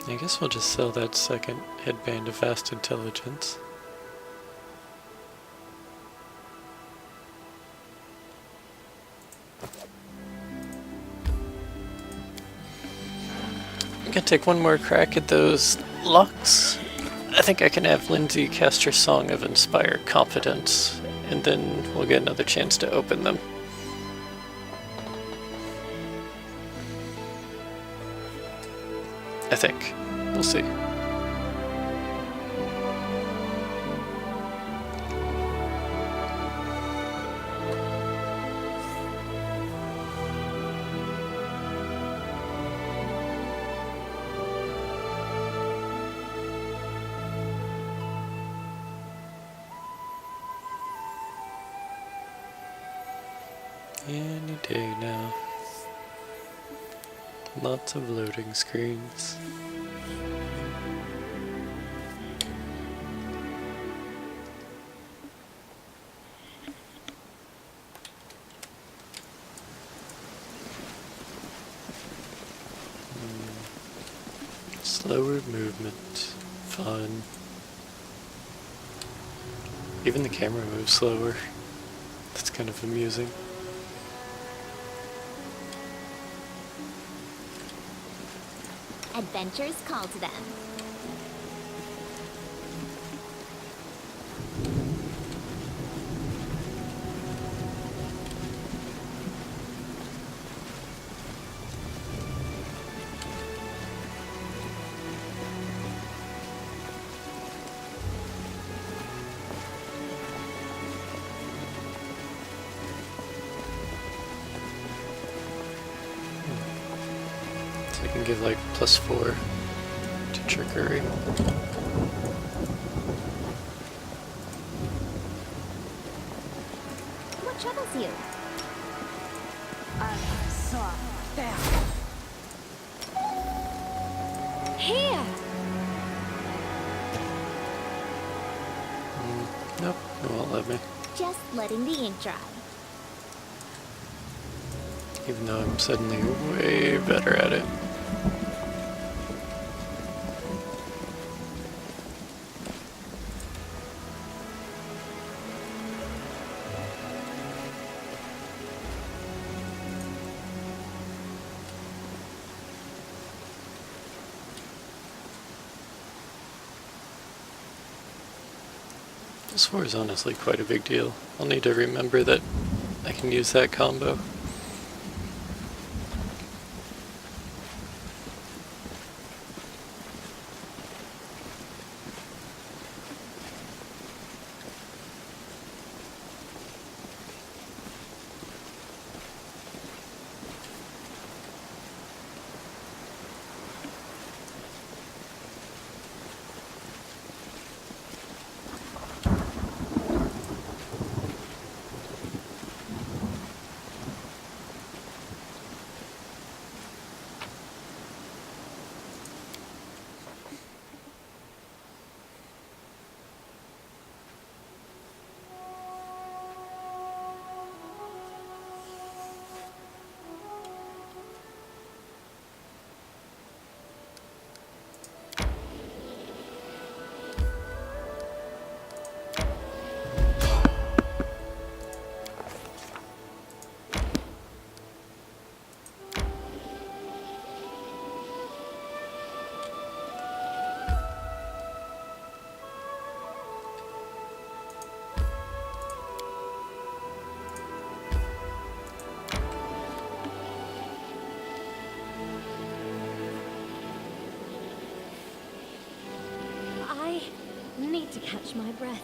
I guess we'll just sell that second headband of vast intelligence. I'm gonna take one more crack at those locks. I think I can have Lindsay cast her Song of Inspire Confidence, and then we'll get another chance to open them. I think. We'll see. Any day now. Lots of loading screens. Slower movement. Fun. Even the camera moves slower. That's kind of amusing. Adventures call to them. So I can give like +4 to trickery. What troubles you? I saw that. Here! Nope, it won't let me. Just letting the ink dry. Even though I'm suddenly way better at it. This 4 is honestly quite a big deal. I'll need to remember that I can use that combo. I need to catch my breath.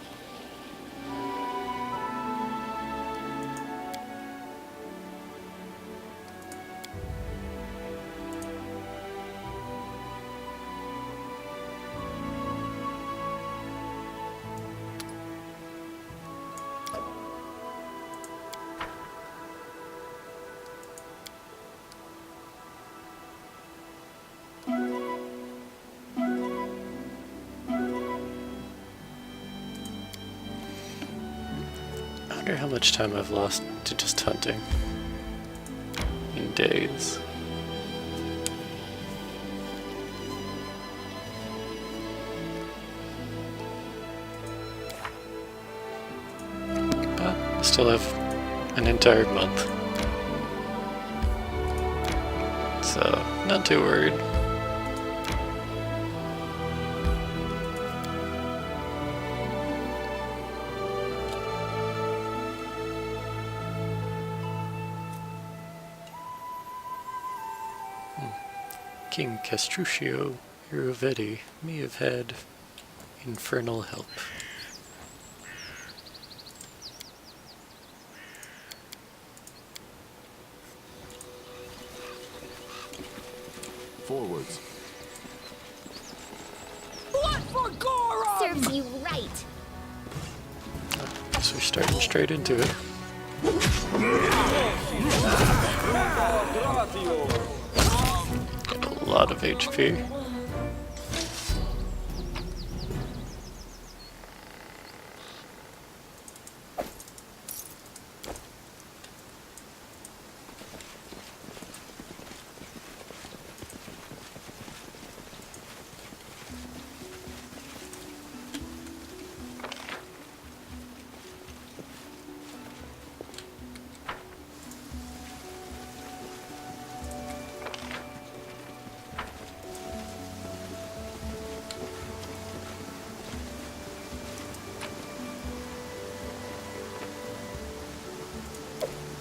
wonder how much time I've lost to just hunting in days. But I still have an entire month, so not too worried. King Castruccio Irovetti may have had infernal help. Forwards. Blood for Goron! Serves you right. Guess we're starting straight into it. Got a lot of HP.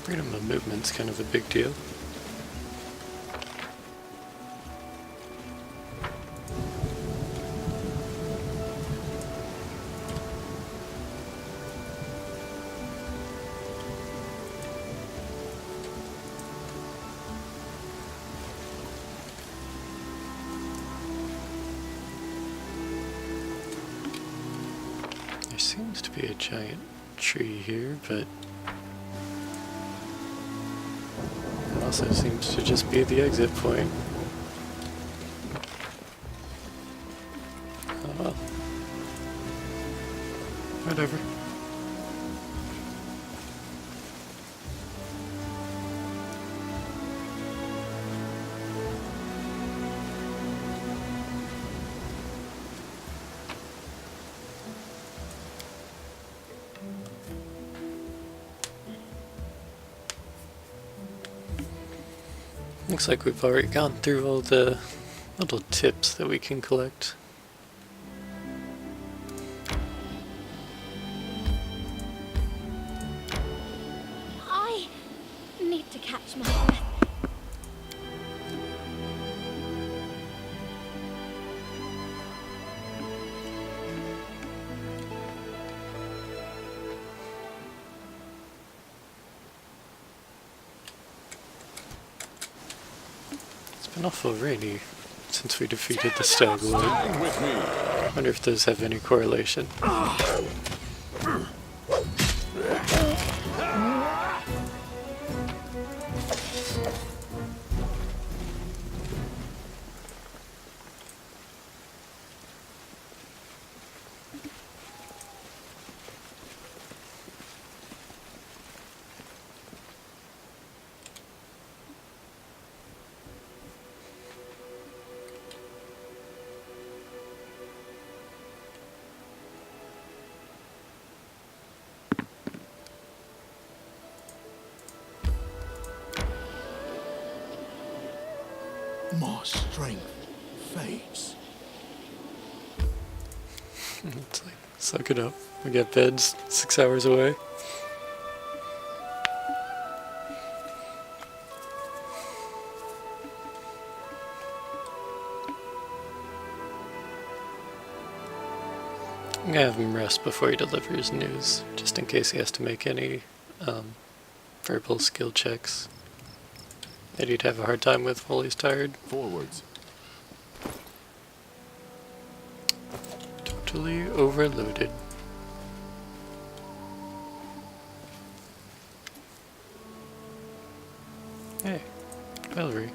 Freedom of movement's kind of a big deal. There seems to be a giant tree here, but it also seems to just be the exit point. Oh well. Whatever. Looks like we've already gone through all the little tips that we can collect. I need to catch my breath. It's been awful rainy since we defeated the Stag Lord. Stand with me. I wonder if those have any correlation. My strength fades. It's like, suck it up. We got beds 6 hours away. I'm gonna have him rest before he delivers news, just in case he has to make any verbal skill checks that he'd have a hard time with while he's tired. Forwards. Totally overloaded. Hey, Valerie.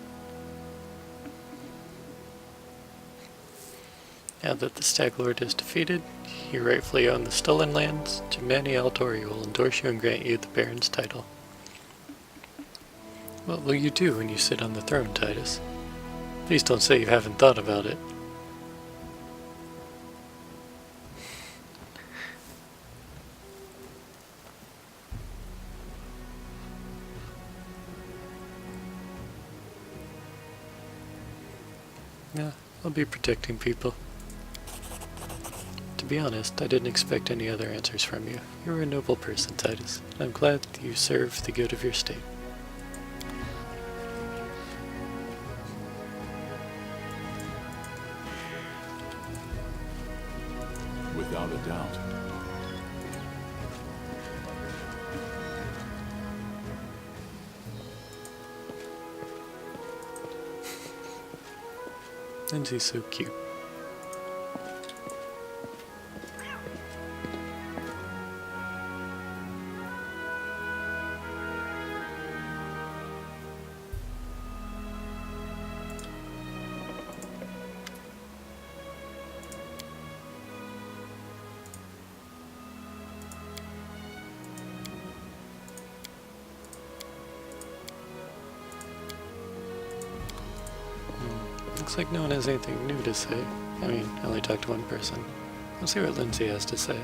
Now that the Stag Lord is defeated, you rightfully own the stolen lands. Jimani Aldori will endorse you and grant you the Baron's title. What will you do when you sit on the throne, Titus? Please don't say you haven't thought about it. Yeah, I'll be protecting people. To be honest, I didn't expect any other answers from you. You were a noble person, Titus, and I'm glad that you serve the good of your state. Without a doubt. Lindsay's so cute. Looks like no one has anything new to say. I mean, I only talked to one person. Let's see what Lindsay has to say.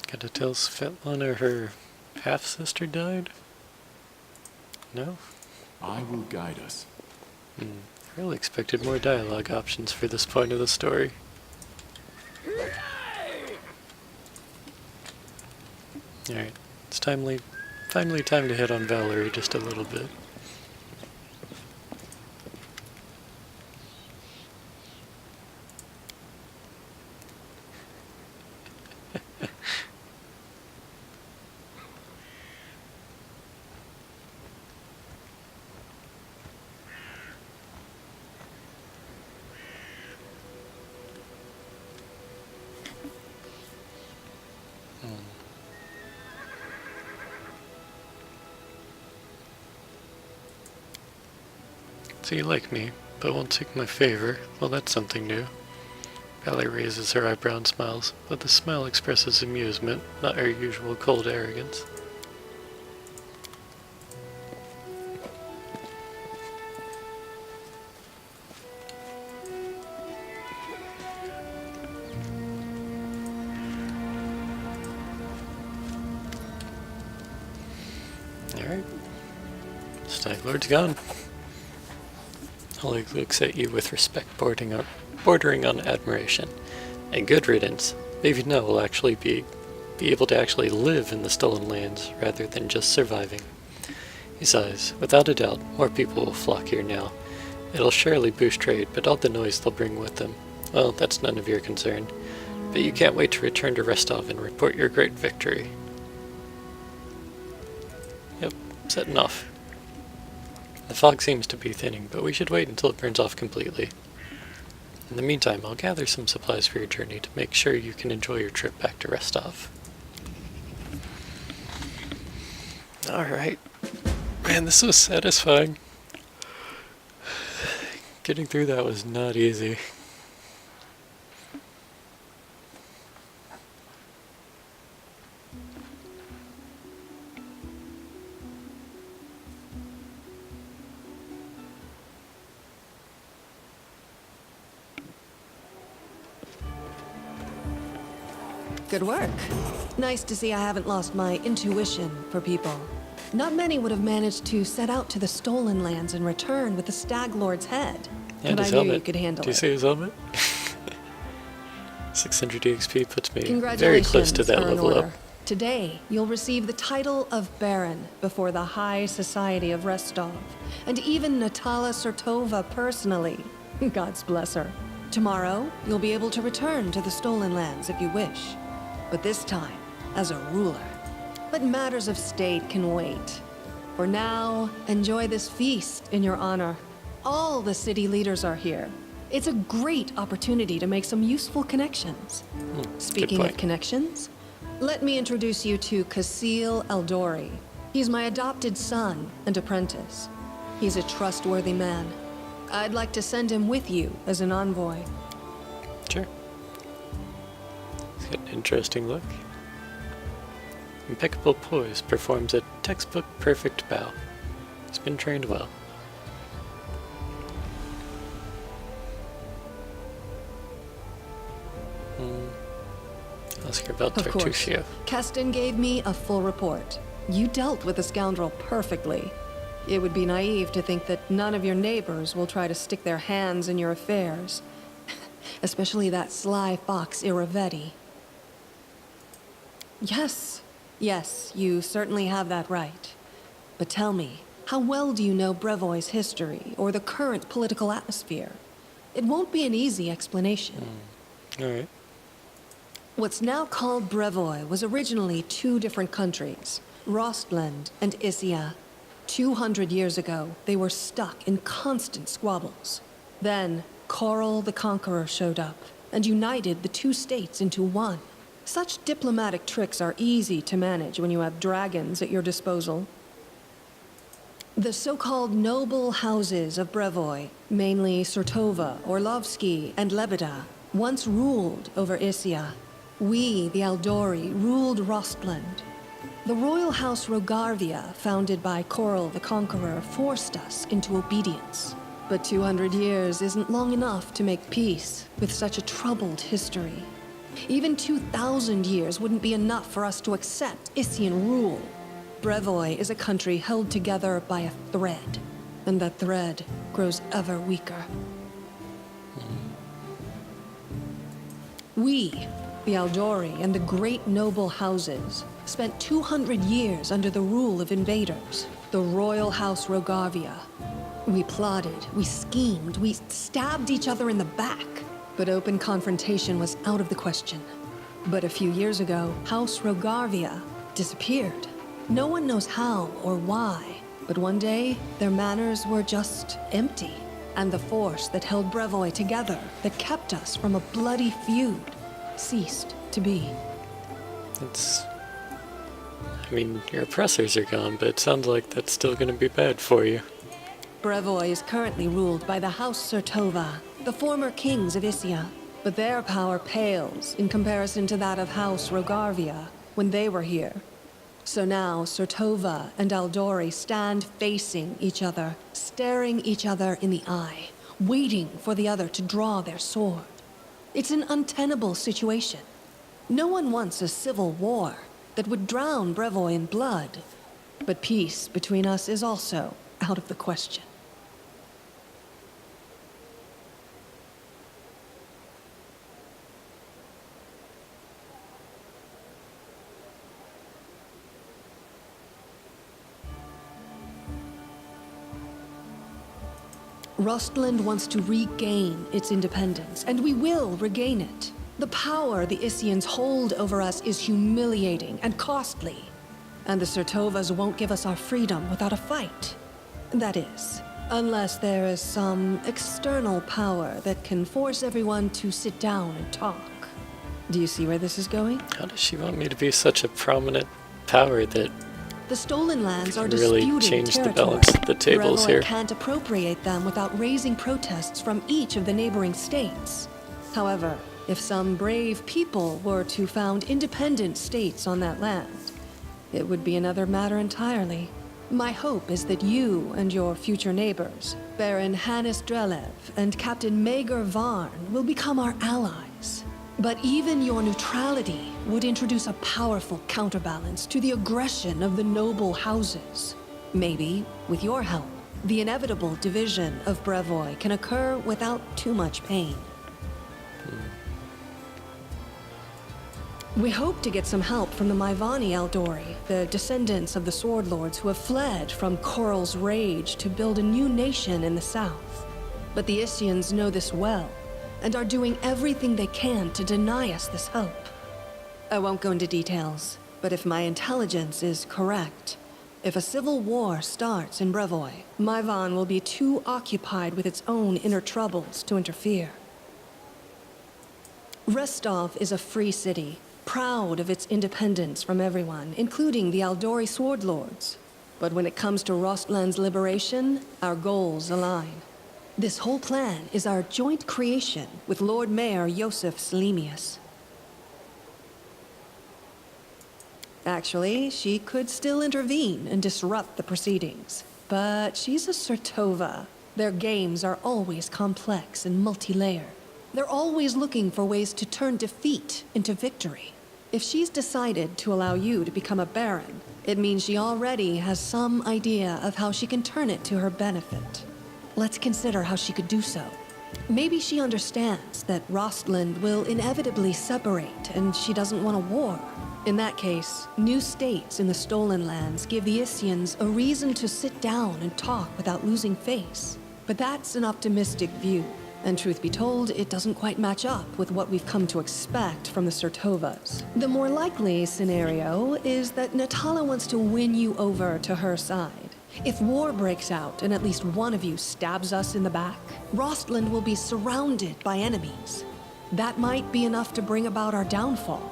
Gotta tell Svetlana her half-sister died? No? I will guide us. I really expected more dialogue options for this point of the story. Alright, it's finally time to hit on Valerie just a little bit. So you like me, but won't seek my favor. Well, that's something new. Valerie raises her eyebrow and smiles, but the smile expresses amusement, not her usual cold arrogance. Alright. Stag Lord's gone. Holly looks at you with respect bordering on admiration. And good riddance. Maybe now will actually be able to actually live in the stolen lands rather than just surviving. He sighs. Without a doubt, more people will flock here now. It'll surely boost trade, but all the noise they'll bring with them, well, that's none of your concern. But you can't wait to return to Rostov and report your great victory. Yep, setting off. The fog seems to be thinning, but we should wait until it burns off completely. In the meantime, I'll gather some supplies for your journey to make sure you can enjoy your trip back to Rostov. Alright. Man, this was satisfying. Getting through that was not easy. Good work. Nice to see I haven't lost my intuition for people. Not many would have managed to set out to the stolen lands and return with the Stag Lord's head. And but his I knew helmet. you could handle it. Do you see his helmet? 600 EXP puts me very Congratulations, close to that Earn level Order. up. Today, you'll receive the title of Baron before the High Society of Rostov, and even Natala Sertova personally. God's bless her. Tomorrow, you'll be able to return to the stolen lands if you wish. But this time, as a ruler. But matters of state can wait. For now, enjoy this feast in your honor. All the city leaders are here. It's a great opportunity to make some useful connections. Speaking of connections, let me introduce you to Kasil Eldori. He's my adopted son and apprentice. He's a trustworthy man. I'd like to send him with you as an envoy. Sure. He's got an interesting look. Impeccable poise, performs a textbook perfect bow. He's been trained well. Ask her about Of course. Tartusio. Keston gave me a full report. You dealt with the scoundrel perfectly. It would be naive to think that none of your neighbors will try to stick their hands in your affairs. Especially that sly fox Iravetti. Yes, you certainly have that right. But tell me, how well do you know Brevoy's history, or the current political atmosphere? It won't be an easy explanation. Alright. What's now called Brevoy was originally two different countries, Rostland and Issia. 200 years ago, they were stuck in constant squabbles. Then, Coral the Conqueror showed up and united the two states into one. Such diplomatic tricks are easy to manage when you have dragons at your disposal. The so-called noble houses of Brevoy, mainly Surtova, Orlovsky, and Lebeda, once ruled over Issia. We, the Aldori, ruled Rostland. The royal house Rogarvia, founded by Coral the Conqueror, forced us into obedience. But 200 years isn't long enough to make peace with such a troubled history. Even 2,000 years wouldn't be enough for us to accept Issian rule. Brevoy is a country held together by a thread, and that thread grows ever weaker. We, the Aldori and the great noble houses, spent 200 years under the rule of invaders, the royal house Rogarvia. We plotted, we schemed, we stabbed each other in the back, but open confrontation was out of the question. But a few years ago, House Rogarvia disappeared. No one knows how or why, but one day, their manors were just empty, and the force that held Brevoy together, that kept us from a bloody feud, ceased to be. I mean, your oppressors are gone, but it sounds like that's still gonna be bad for you. Brevoy is currently ruled by the House Surtova, the former kings of Issia, but their power pales in comparison to that of House Rogarvia when they were here. So now Surtova and Aldori stand facing each other, staring each other in the eye, waiting for the other to draw their sword. It's an untenable situation. No one wants a civil war that would drown Brevoy in blood, but peace between us is also out of the question. Rostland wants to regain its independence, and we will regain it. The power the Issians hold over us is humiliating and costly, and the Surtovas won't give us our freedom without a fight. That is, unless there is some external power that can force everyone to sit down and talk. Do you see where this is going? How does she want me to be such a prominent power that the stolen lands are really disputed change the territory. balance of the tables Brevoy here? Can't appropriate them without raising protests from each of the neighboring states. However, if some brave people were to found independent states on that land, it would be another matter entirely. My hope is that you and your future neighbors, Baron Hannes Drelev and Captain Maegor Varn, will become our allies. But even your neutrality would introduce a powerful counterbalance to the aggression of the noble houses. Maybe, with your help, the inevitable division of Brevoy can occur without too much pain. We hope to get some help from the Maivani Aldori, the descendants of the Sword Lords who have fled from Coral's rage to build a new nation in the south. But the Issians know this well, and are doing everything they can to deny us this help. I won't go into details, but if my intelligence is correct, If a civil war starts in Brevoy, Maivan will be too occupied with its own inner troubles to interfere. Restov is a free city, proud of its independence from everyone, including the Aldori Sword Lords. But when it comes to Rostland's liberation, our goals align. This whole plan is our joint creation with Lord Mayor Yosef Selemius. Actually, she could still intervene and disrupt the proceedings. But she's a Sertova. Their games are always complex and multi-layered. They're always looking for ways to turn defeat into victory. If she's decided to allow you to become a Baron, it means she already has some idea of how she can turn it to her benefit. Let's consider how she could do so. Maybe she understands that Rostland will inevitably separate and she doesn't want a war. In that case, new states in the Stolen Lands give the Isians a reason to sit down and talk without losing face. But that's an optimistic view, and truth be told, it doesn't quite match up with what we've come to expect from the Sertovas. The more likely scenario is that Natala wants to win you over to her side. If war breaks out and at least one of you stabs us in the back, Rostland will be surrounded by enemies. That might be enough to bring about our downfall.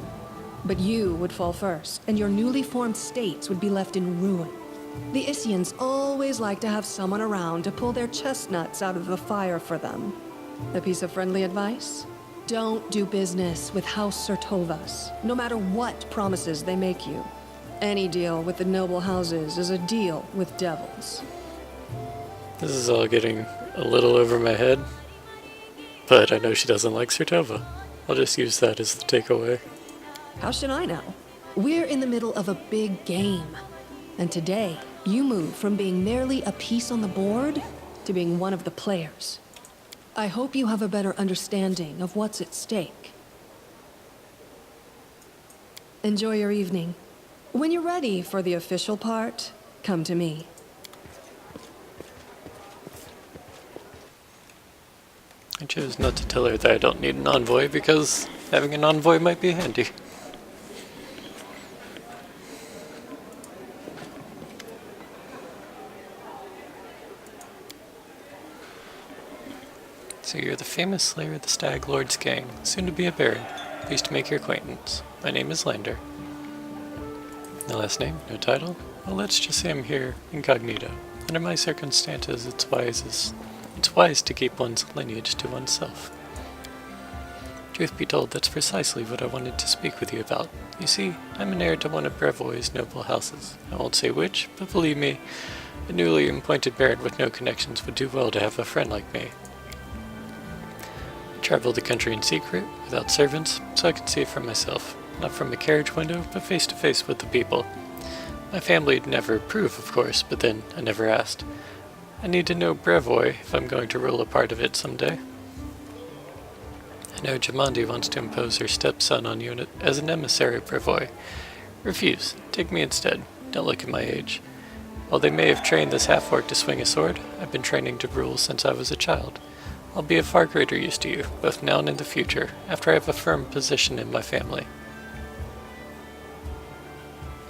But you would fall first, and your newly formed states would be left in ruin. The Isians always like to have someone around to pull their chestnuts out of the fire for them. A piece of friendly advice? Don't do business with House Sertovas, no matter what promises they make you. Any deal with the noble houses is a deal with devils. This is all getting a little over my head, but I know she doesn't like Sertova. I'll just use that as the takeaway. How should I know? We're in the middle of a big game. And today, you move from being merely a piece on the board to being one of the players. I hope you have a better understanding of what's at stake. Enjoy your evening. When you're ready for the official part, come to me. I chose not to tell her that I don't need an envoy because having an envoy might be handy. So you're the famous slayer of the Stag Lord's gang, soon to be a Baron. Pleased to make your acquaintance. My name is Lander. No last name, no title? Well, let's just say I'm here incognito. Under my circumstances, it's wise to keep one's lineage to oneself. Truth be told, that's precisely what I wanted to speak with you about. You see, I'm an heir to one of Brevoy's noble houses. I won't say which, but believe me, a newly appointed Baron with no connections would do well to have a friend like me. I travel the country in secret, without servants, so I can see it for myself. Not from a carriage window, but face to face with the people. My family'd never approve, of course, but then I never asked. I need to know Brevoy if I'm going to rule a part of it someday. I know Jamandi wants to impose her stepson on you as an emissary of Brevoy. Refuse. Take me instead. Don't look at my age. While they may have trained this half-orc to swing a sword, I've been training to rule since I was a child. I'll be of far greater use to you, both now and in the future, after I have a firm position in my family.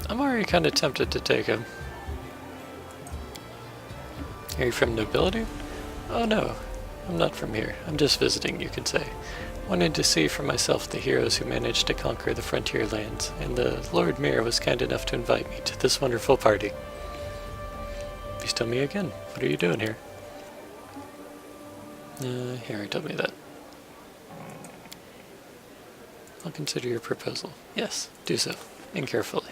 I'm already kind of tempted to take him. Are you from nobility? Oh no, I'm not from here. I'm just visiting, you could say. Wanted to see for myself the heroes who managed to conquer the frontier lands, and the Lord Mayor was kind enough to invite me to this wonderful party. Please tell me again, what are you doing here? He already told me that. I'll consider your proposal. Yes, do so, and carefully.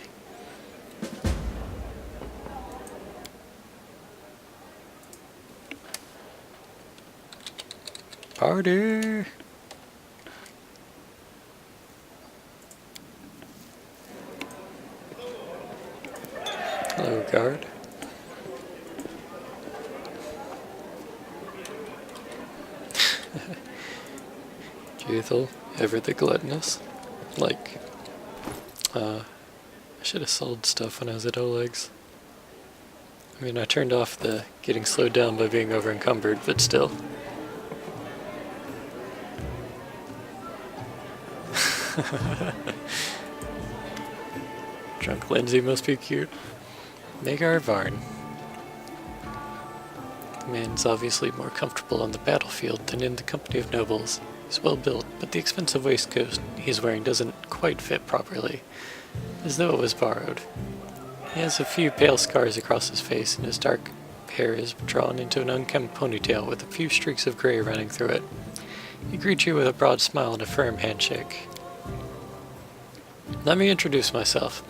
Party! Hello, guard. Jethal, ever the gluttonous. Like, I should have sold stuff when I was at Oleg's. I mean, I turned off the getting slowed down by being over encumbered, but still. Drunk Lindsay must be cute. Magar Varn. The man's obviously more comfortable on the battlefield than in the company of nobles. He's well built, but the expensive waistcoat he's wearing doesn't quite fit properly, as though it was borrowed. He has a few pale scars across his face, and his dark hair is drawn into an unkempt ponytail with a few streaks of gray running through it. He greets you with a broad smile and a firm handshake. Let me introduce myself.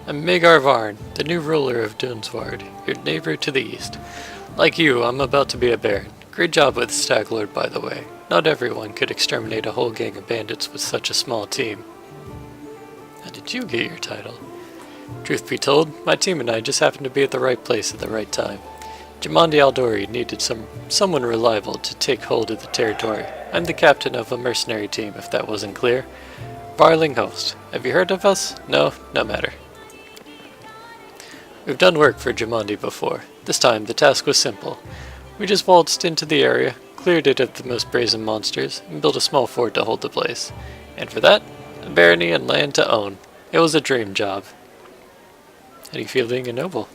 I'm Magar Varn, the new ruler of Dunsward, your neighbor to the east. Like you, I'm about to be a baron. Great job with Stag Lord, by the way. Not everyone could exterminate a whole gang of bandits with such a small team. How did you get your title? Truth be told, my team and I just happened to be at the right place at the right time. Jamandi Aldori needed someone reliable to take hold of the territory. I'm the captain of a mercenary team, if that wasn't clear. Varling Host. Have you heard of us? No? No matter. We've done work for Jamandi before. This time, the task was simple. We just waltzed into the area, cleared it of the most brazen monsters, and built a small fort to hold the place. And for that, a barony and land to own. It was a dream job. How do you feel being a noble?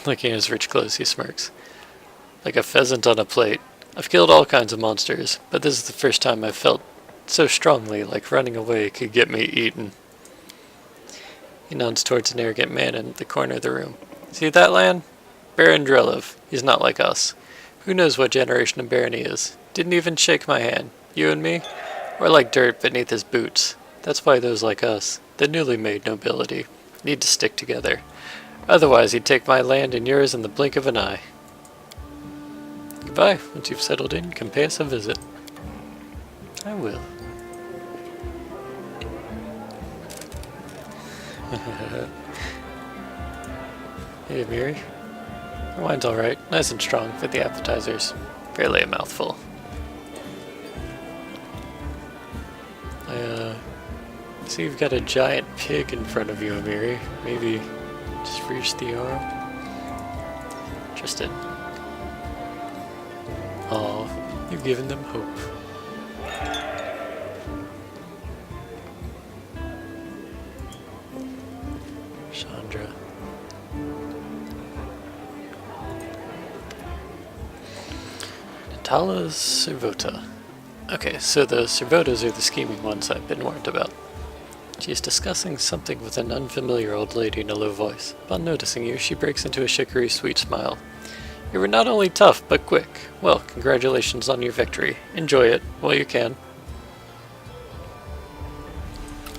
Looking at his rich clothes, he smirks. Like a pheasant on a plate. I've killed all kinds of monsters, but this is the first time I've felt so strongly like running away could get me eaten. He nods towards an arrogant man in the corner of the room. See that land? Baron Drelov. He's not like us. Who knows what generation of Barony is? Didn't even shake my hand. You and me? We're like dirt beneath his boots. That's why those like us, the newly made nobility, need to stick together. Otherwise, he'd take my land and yours in the blink of an eye. Goodbye. Once you've settled in, come pay us a visit. I will. Hey, Miri. The wine's alright. Nice and strong for the appetizers. Barely a mouthful. I see you've got a giant pig in front of you, Amiri. Maybe just reach the arm. Interested. Oh, you've given them hope. Chandra. Natala Servota. Okay, so the Servotas are the scheming ones I've been warned about. She is discussing something with an unfamiliar old lady in a low voice. Upon noticing you, she breaks into a chicory sweet smile. You were not only tough, but quick. Well, congratulations on your victory. Enjoy it, while you can.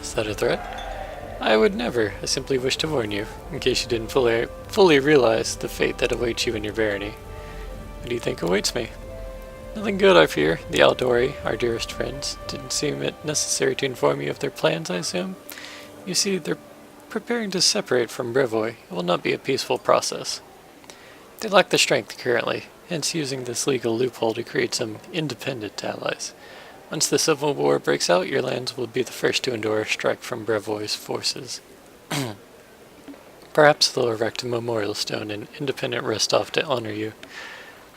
Is that a threat? I would never. I simply wish to warn you, in case you didn't fully realize the fate that awaits you in your barony. What do you think awaits me? Nothing good, I fear. The Aldori, our dearest friends, didn't seem it necessary to inform you of their plans, I assume? You see, they're preparing to separate from Brevoy. It will not be a peaceful process. They lack the strength currently, hence using this legal loophole to create some independent allies. Once the civil war breaks out, your lands will be the first to endure a strike from Brevoy's forces. Perhaps they'll erect a memorial stone in independent Rostov to honor you.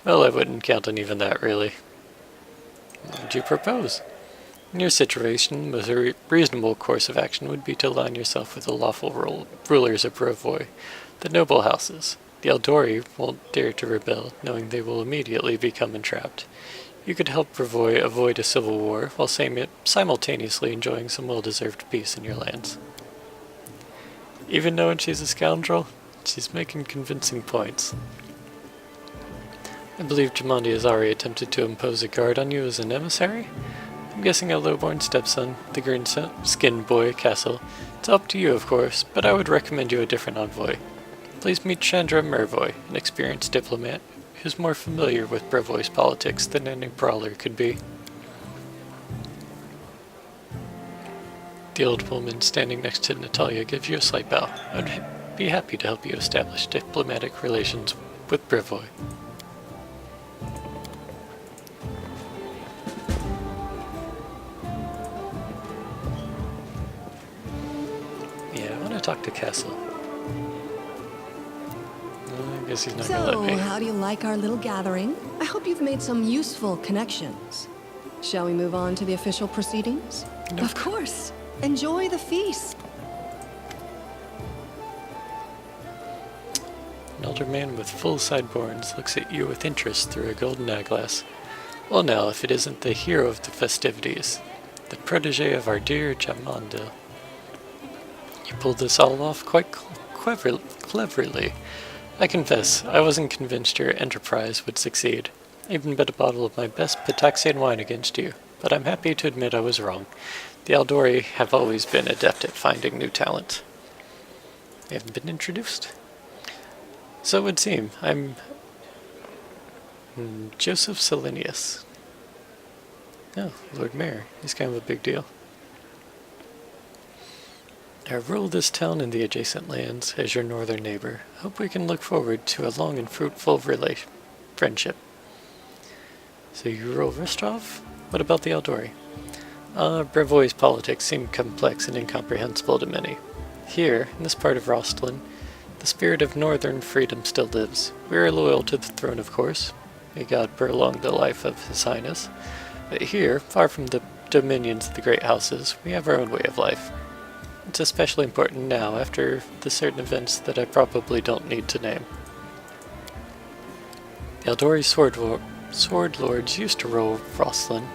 Well, I wouldn't count on even that, really. What would you propose? In your situation, the most reasonable course of action would be to align yourself with the lawful rulers of Brevoy, the noble houses. The Aldori won't dare to rebel, knowing they will immediately become entrapped. You could help Brevoy avoid a civil war, while simultaneously enjoying some well-deserved peace in your lands. Even knowing she's a scoundrel, she's making convincing points. I believe Jamandi has already attempted to impose a guard on you as an emissary? I'm guessing a lowborn stepson, the green-skinned boy, Castle. It's up to you, of course, but I would recommend you a different envoy. Please meet Chandra Mervoy, an experienced diplomat who's more familiar with Brevoy's politics than any brawler could be. The old woman standing next to Natalia gives you a slight bow. I'd be happy to help you establish diplomatic relations with Brevoy. Yeah, I want to talk to Castle. I guess he's not gonna let me. So, how do you like our little gathering? I hope you've made some useful connections. Shall we move on to the official proceedings? Nope. Of course. Enjoy the feast. An elder man with full sideburns looks at you with interest through a golden eyeglass. Well now, if it isn't the hero of the festivities, the protege of our dear Jamanda. You pulled this all off quite cleverly. I confess, I wasn't convinced your enterprise would succeed. I even bet a bottle of my best Pataxian wine against you, but I'm happy to admit I was wrong. The Aldori have always been adept at finding new talent. They haven't been introduced. So it would seem. I'm Joseph Selenius. Oh, Lord Mayor. He's kind of a big deal. I rule this town and the adjacent lands as your northern neighbor. I hope we can look forward to a long and fruitful friendship. So you rule Rostov? What about the Aldori? Brevoy's politics seem complex and incomprehensible to many. Here, in this part of Rostlin, the spirit of northern freedom still lives. We are loyal to the throne, of course. May God prolong the life of His Highness. But here, far from the dominions of the great houses, we have our own way of life. It's especially important now, after the certain events that I probably don't need to name. The Aldori sword lords used to rule Rostlin.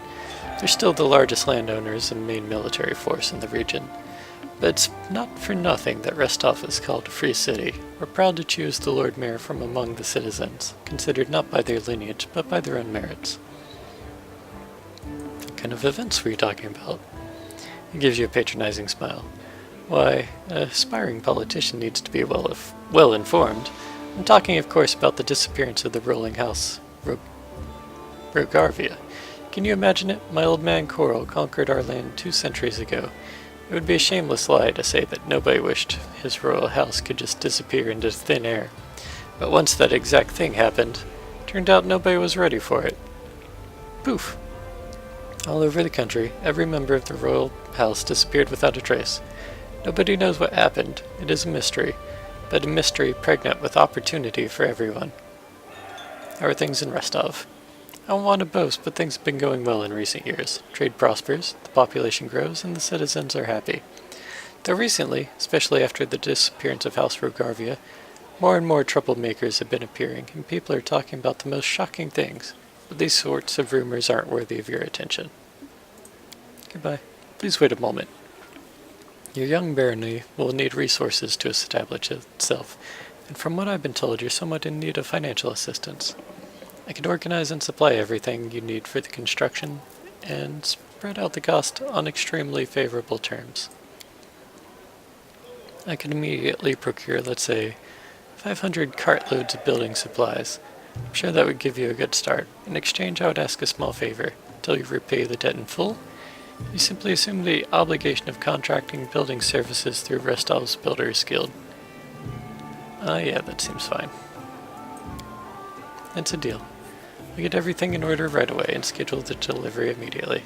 They're still the largest landowners and main military force in the region. But it's not for nothing that Rostov is called a free city. We're proud to choose the Lord Mayor from among the citizens, considered not by their lineage, but by their own merits. What kind of events were you talking about? He gives you a patronizing smile. Why, an aspiring politician needs to be well informed. I'm talking, of course, about the disappearance of the ruling house, Rogarvia. Can you imagine it? My old man Coral conquered our land 2 centuries ago. It would be a shameless lie to say that nobody wished his royal house could just disappear into thin air. But once that exact thing happened, turned out nobody was ready for it. Poof! All over the country, every member of the royal house disappeared without a trace. Nobody knows what happened. It is a mystery, but a mystery pregnant with opportunity for everyone. How are things in Rostov? I don't want to boast, but things have been going well in recent years. Trade prospers, the population grows, and the citizens are happy. Though recently, especially after the disappearance of House Rogarvia, more and more troublemakers have been appearing, and people are talking about the most shocking things. But these sorts of rumors aren't worthy of your attention. Goodbye. Please wait a moment. Your young barony will need resources to establish itself, and from what I've been told, you're somewhat in need of financial assistance. I can organize and supply everything you need for the construction, and spread out the cost on extremely favorable terms. I can immediately procure, let's say, 500 cartloads of building supplies. I'm sure that would give you a good start. In exchange, I would ask a small favor. Until you repay the debt in full, you simply assume the obligation of contracting building services through Restov's Builders Guild. Yeah, that seems fine. It's a deal. We get everything in order right away and schedule the delivery immediately.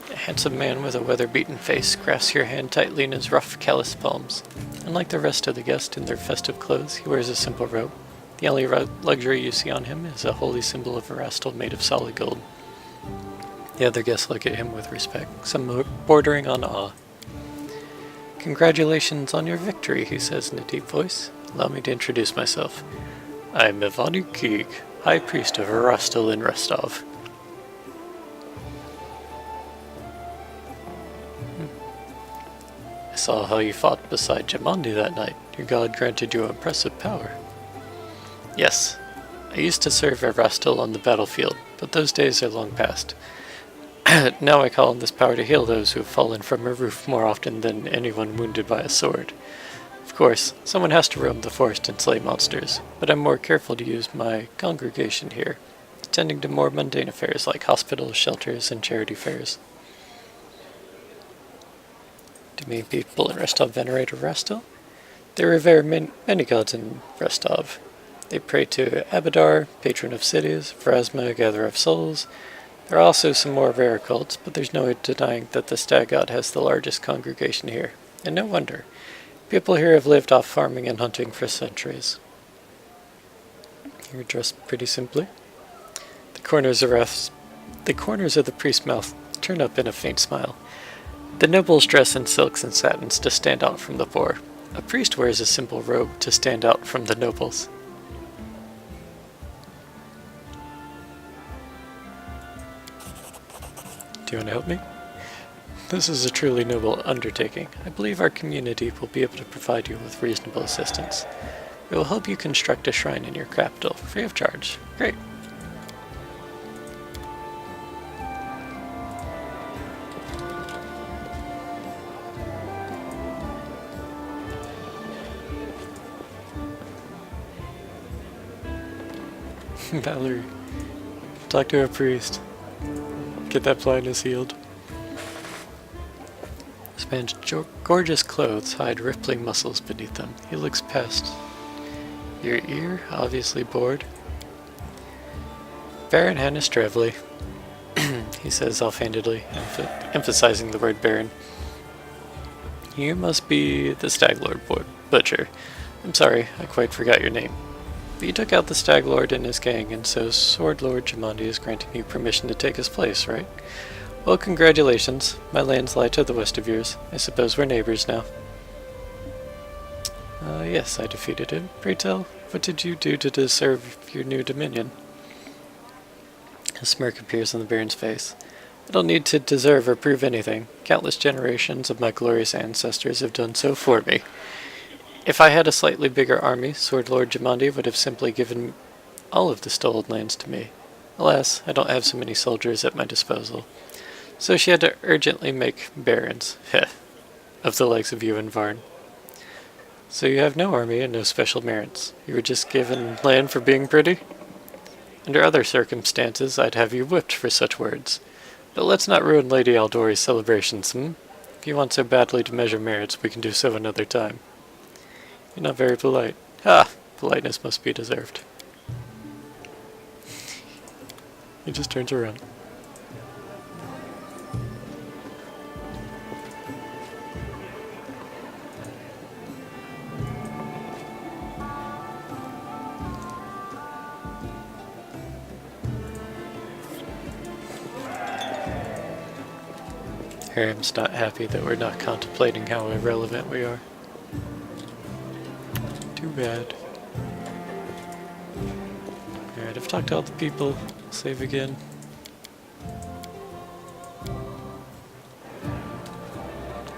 A handsome man with a weather-beaten face grasps your hand tightly in his rough, calloused palms. Unlike the rest of the guests in their festive clothes, he wears a simple robe. The only luxury you see on him is a holy symbol of Erastil made of solid gold. The other guests look at him with respect, some bordering on awe. Congratulations on your victory, he says in a deep voice. Allow me to introduce myself. I'm Ivani Keeg, High Priest of Erastil in Rostov. I saw how you fought beside Jamandi that night. Your god granted you impressive power. Yes, I used to serve Erastil on the battlefield, but those days are long past. Now I call on this power to heal those who have fallen from a roof more often than anyone wounded by a sword. Of course, someone has to roam the forest and slay monsters, but I'm more careful to use my congregation here, attending to more mundane affairs like hospitals, shelters, and charity fairs. Do many people in Rostov venerate Erastil? They revere many gods in Rostov. They pray to Abadar, patron of cities, Pharasma, gatherer of souls. There are also some more rare cults, but there's no denying that the Stag God has the largest congregation here. And no wonder. People here have lived off farming and hunting for centuries. You're dressed pretty simply. The corners of the priest's mouth turn up in a faint smile. The nobles dress in silks and satins to stand out from the poor. A priest wears a simple robe to stand out from the nobles. Do you want to help me? This is a truly noble undertaking. I believe our community will be able to provide you with reasonable assistance. It will help you construct a shrine in your capital, free of charge. Great. Valerie, talk to a priest. Get that blindness healed. This man's gorgeous clothes hide rippling muscles beneath them. He looks past your ear, obviously bored. Baron Hannes Trevely, he says offhandedly, emphasizing the word Baron. You must be the Stag Lord Butcher. I'm sorry, I quite forgot your name. But you took out the Stag Lord and his gang, and so Sword Lord Jamandi is granting you permission to take his place, right? Well, congratulations. My lands lie to the west of yours. I suppose we're neighbors now. Yes, I defeated him. Pray tell, what did you do to deserve your new dominion? A smirk appears on the Baron's face. I don't need to deserve or prove anything. Countless generations of my glorious ancestors have done so for me. If I had a slightly bigger army, Sword Lord Jamandi would have simply given all of the stolen lands to me. Alas, I don't have so many soldiers at my disposal. So she had to urgently make barons, of the likes of you and Varn. So you have no army and no special merits. You were just given land for being pretty? Under other circumstances, I'd have you whipped for such words. But let's not ruin Lady Aldori's celebrations, If you want so badly to measure merits, we can do so another time. You're not very polite. Politeness must be deserved. He just turns around. Harem's not happy that we're not contemplating how irrelevant we are. Too bad. Alright, I've talked to all the people. Save again.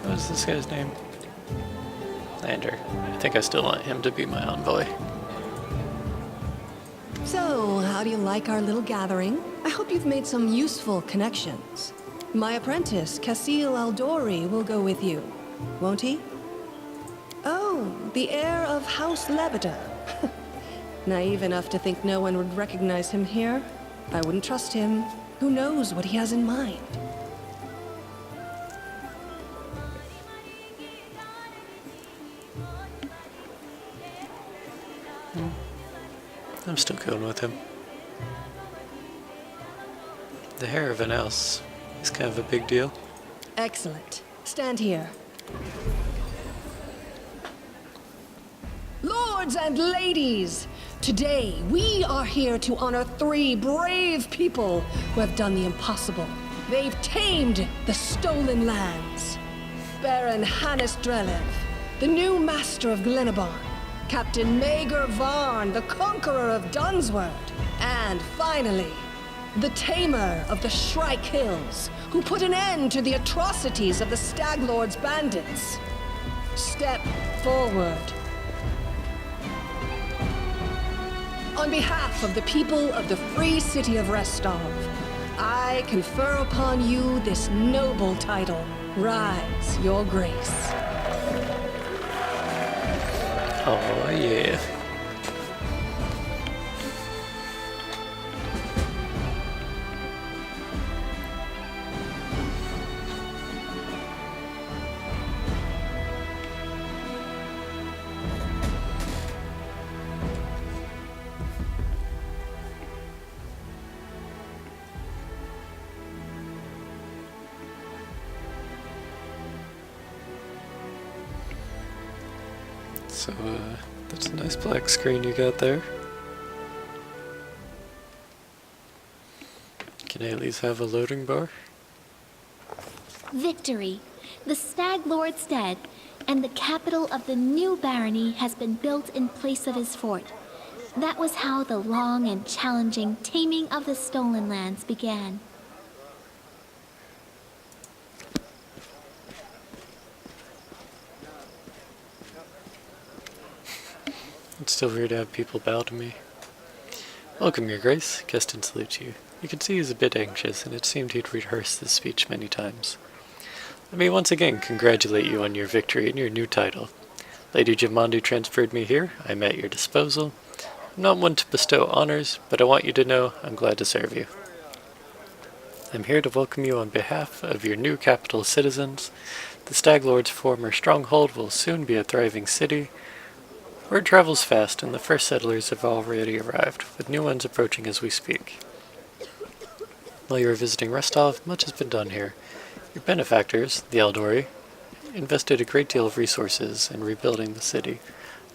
What is this guy's name? Lander. I think I still want him to be my envoy. So, how do you like our little gathering? I hope you've made some useful connections. My apprentice, Casil Aldori, will go with you, won't he? Oh, the heir of House Levita. Naive enough to think no one would recognize him here. I wouldn't trust him. Who knows what he has in mind? I'm still going with him. The heir of an house is kind of a big deal. Excellent. Stand here. Lords and ladies, today we are here to honor 3 brave people who have done the impossible. They've tamed the stolen lands. Baron Hannes Drelev, the new master of Glenabon, Captain Maegor Varn, the conqueror of Dunsword, and finally, the tamer of the Shrike Hills, who put an end to the atrocities of the Stag Lord's bandits. Step forward. On behalf of the people of the free city of Restov, I confer upon you this noble title. Rise, your grace. Oh yeah. So, that's a nice black screen you got there. Can I at least have a loading bar? Victory. The Stag Lord's dead, and the capital of the new barony has been built in place of his fort. That was how the long and challenging taming of the stolen lands began. It's still weird to have people bow to me. Welcome, Your Grace. Keston salutes you. You can see he's a bit anxious, and it seemed he'd rehearsed this speech many times. Let me once again congratulate you on your victory and your new title. Lady Jamandu transferred me here. I'm at your disposal. I'm not one to bestow honors, but I want you to know I'm glad to serve you. I'm here to welcome you on behalf of your new capital citizens. The Stag Lord's former stronghold will soon be a thriving city. Word travels fast, and the first settlers have already arrived, with new ones approaching as we speak. While you were visiting Restov, much has been done here. Your benefactors, the Eldori, invested a great deal of resources in rebuilding the city.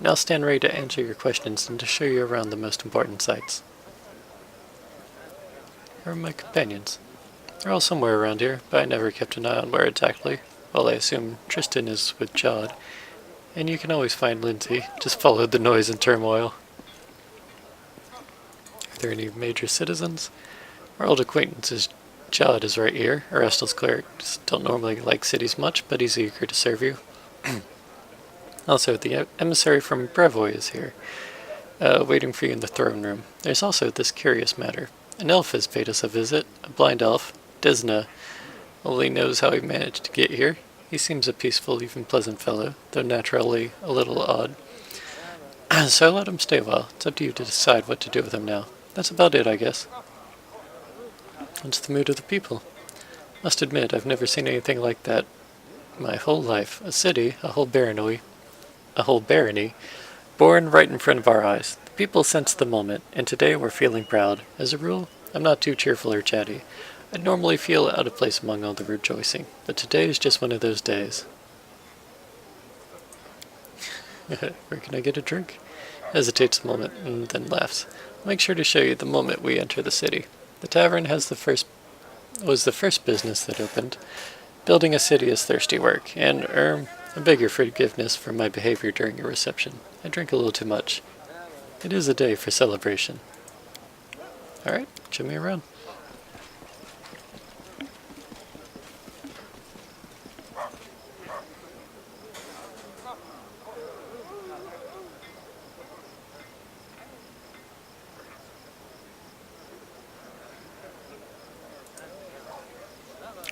Now stand ready to answer your questions and to show you around the most important sites. Where are my companions? They're all somewhere around here, but I never kept an eye on where exactly. Well, I assume Tristan is with Jod. And you can always find Lindsay. Just follow the noise and turmoil. Are there any major citizens? Our old acquaintances, Jod is right here. Arestal's clerics don't normally like cities much, but he's eager to serve you. Also, the emissary from Brevoy is here, waiting for you in the throne room. There's also this curious matter. An elf has paid us a visit, a blind elf, Disna. Only knows how he managed to get here. He seems a peaceful, even pleasant fellow, though naturally a little odd. So let him stay a while. It's up to you to decide what to do with him now. That's about it, I guess. What's the mood of the people? Must admit, I've never seen anything like that my whole life. A city, a whole barony, born right in front of our eyes. The people sense the moment, and today we're feeling proud. As a rule, I'm not too cheerful or chatty. I'd normally feel out of place among all the rejoicing, but today is just one of those days. Where can I get a drink? Hesitates a moment and then laughs. I'll make sure to show you the moment we enter the city. The tavern was the first business that opened. Building a city is thirsty work, and I beg your forgiveness for my behavior during your reception. I drink a little too much. It is a day for celebration. Alright, show me around.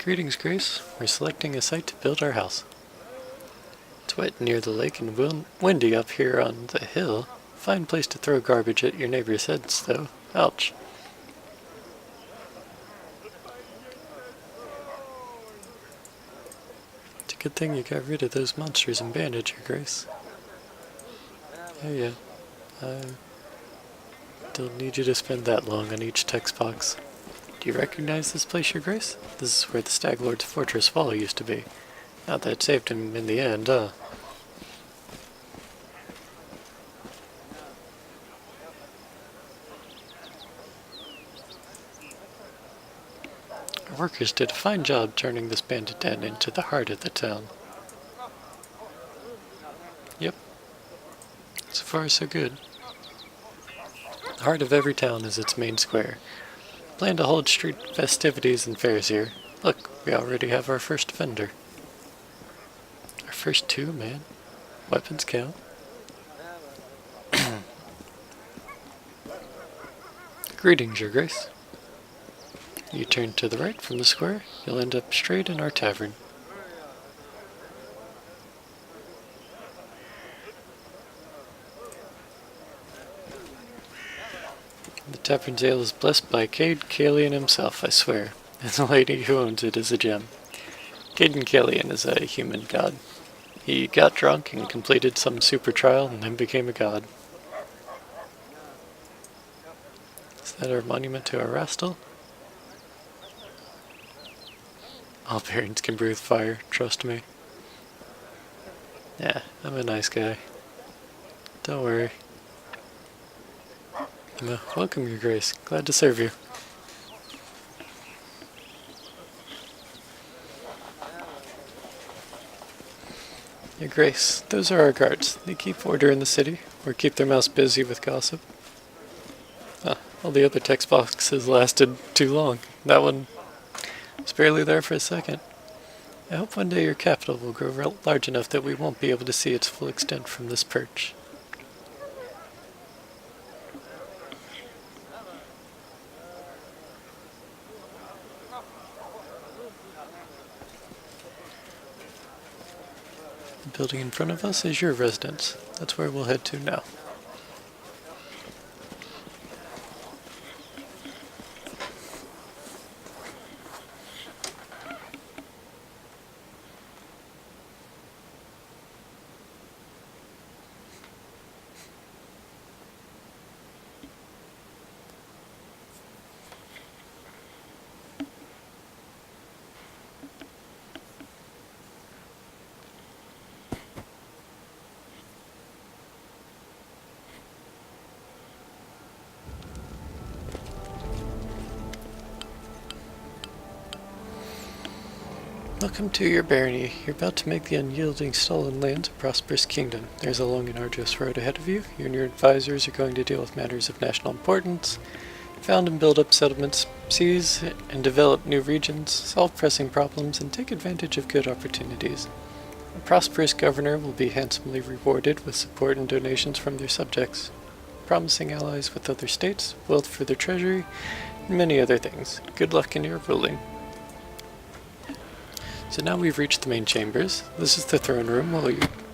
Greetings, Grace. We're selecting a site to build our house. It's wet near the lake and windy up here on the hill. Fine place to throw garbage at your neighbor's heads, though. Ouch. It's a good thing you got rid of those monsters in Bandage, Your Grace. Oh yeah. I don't need you to spend that long on each text box. Do you recognize this place, Your Grace? This is where the Stag Lord's fortress wall used to be. Not that it saved him in the end, Our workers did a fine job turning this bandit den into the heart of the town. Yep. So far, so good. The heart of every town is its main square. Plan to hold street festivities and fairs here. Look, we already have our first vendor. Our first two, man. Weapons count. Greetings, Your Grace. You turn to the right from the square, you'll end up straight in our tavern. The tavern's ale is blessed by Cade Kalian himself, I swear, and the lady who owns it is a gem. Caden Kalian is a human god. He got drunk and completed some super trial and then became a god. Is that our monument to Arastal? All parents can breathe fire, trust me. Yeah, I'm a nice guy. Don't worry. Welcome, Your Grace. Glad to serve you. Your Grace, those are our guards. They keep order in the city, or keep their mouths busy with gossip. All the other text boxes lasted too long. That one was barely there for a second. I hope one day your capital will grow large enough that we won't be able to see its full extent from this perch. The building in front of us is your residence. That's where we'll head to now. Welcome to your barony. You're about to make the unyielding stolen lands a prosperous kingdom. There's a long and arduous road ahead of you. You and your advisors are going to deal with matters of national importance, found and build up settlements, seize and develop new regions, solve pressing problems, and take advantage of good opportunities. A prosperous governor will be handsomely rewarded with support and donations from their subjects, promising allies with other states, wealth for their treasury, and many other things. Good luck in your ruling. So now we've reached the main chambers. This is the throne room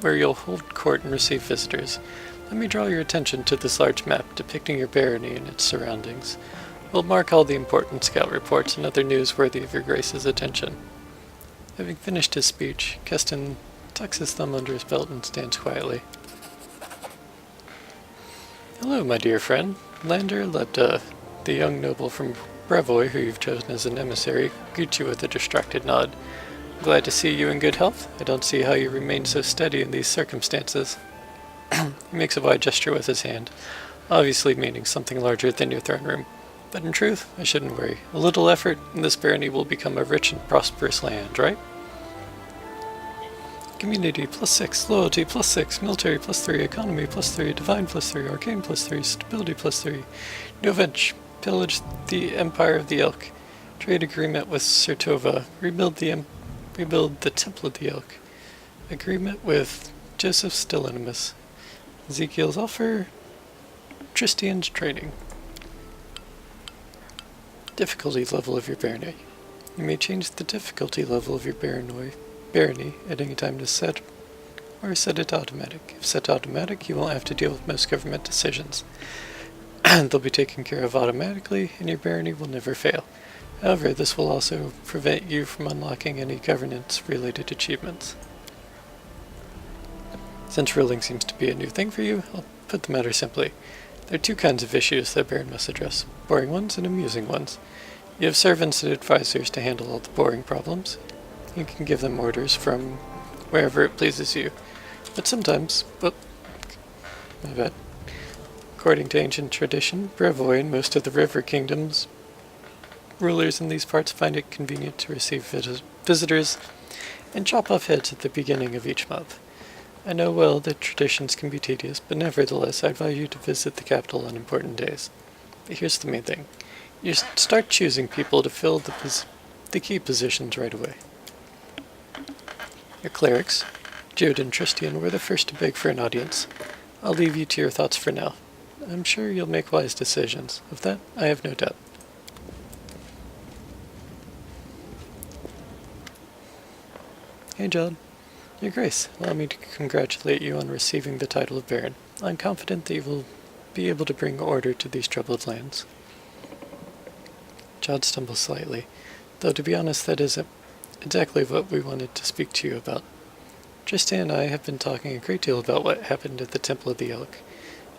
where you'll hold court and receive visitors. Let me draw your attention to this large map depicting your barony and its surroundings. We'll mark all the important scout reports and other news worthy of your Grace's attention. Having finished his speech, Keston tucks his thumb under his belt and stands quietly. Hello, my dear friend. Lander Lepta, the young noble from Brevoy, who you've chosen as an emissary, greets you with a distracted nod. Glad to see you in good health. I don't see how you remain so steady in these circumstances. He makes a wide gesture with his hand, obviously meaning something larger than your throne room. But in truth, I shouldn't worry. A little effort, and this barony will become a rich and prosperous land, right? Community +6, loyalty +6, military +3, economy +3, divine +3, arcane +3, stability +3. New event, pillage the Empire of the Elk. Trade agreement with Sertova. Rebuild the Temple of the Elk. Agreement with Joseph Stilinimus. Ezekiel's offer. Tristian's training. Difficulty level of your barony. You may change the difficulty level of your barony at any time to set or set it automatic. If set automatic, you won't have to deal with most government decisions. They'll be taken care of automatically, and your barony will never fail. However, this will also prevent you from unlocking any governance-related achievements. Since ruling seems to be a new thing for you, I'll put the matter simply. There are two kinds of issues that Baron must address, boring ones and amusing ones. You have servants and advisors to handle all the boring problems. You can give them orders from wherever it pleases you. But sometimes, my bad. According to ancient tradition, Brevoy and most of the river kingdoms, rulers in these parts find it convenient to receive visitors and chop off heads at the beginning of each month. I know well that traditions can be tedious, but nevertheless I advise you to visit the capital on important days. But here's the main thing. You start choosing people to fill the key positions right away. Your clerics, Jude and Tristian, were the first to beg for an audience. I'll leave you to your thoughts for now. I'm sure you'll make wise decisions. Of that, I have no doubt. Hey, John. Your Grace, allow me to congratulate you on receiving the title of Baron. I'm confident that you will be able to bring order to these troubled lands. John stumbles slightly, though to be honest that isn't exactly what we wanted to speak to you about. Tristan and I have been talking a great deal about what happened at the Temple of the Elk.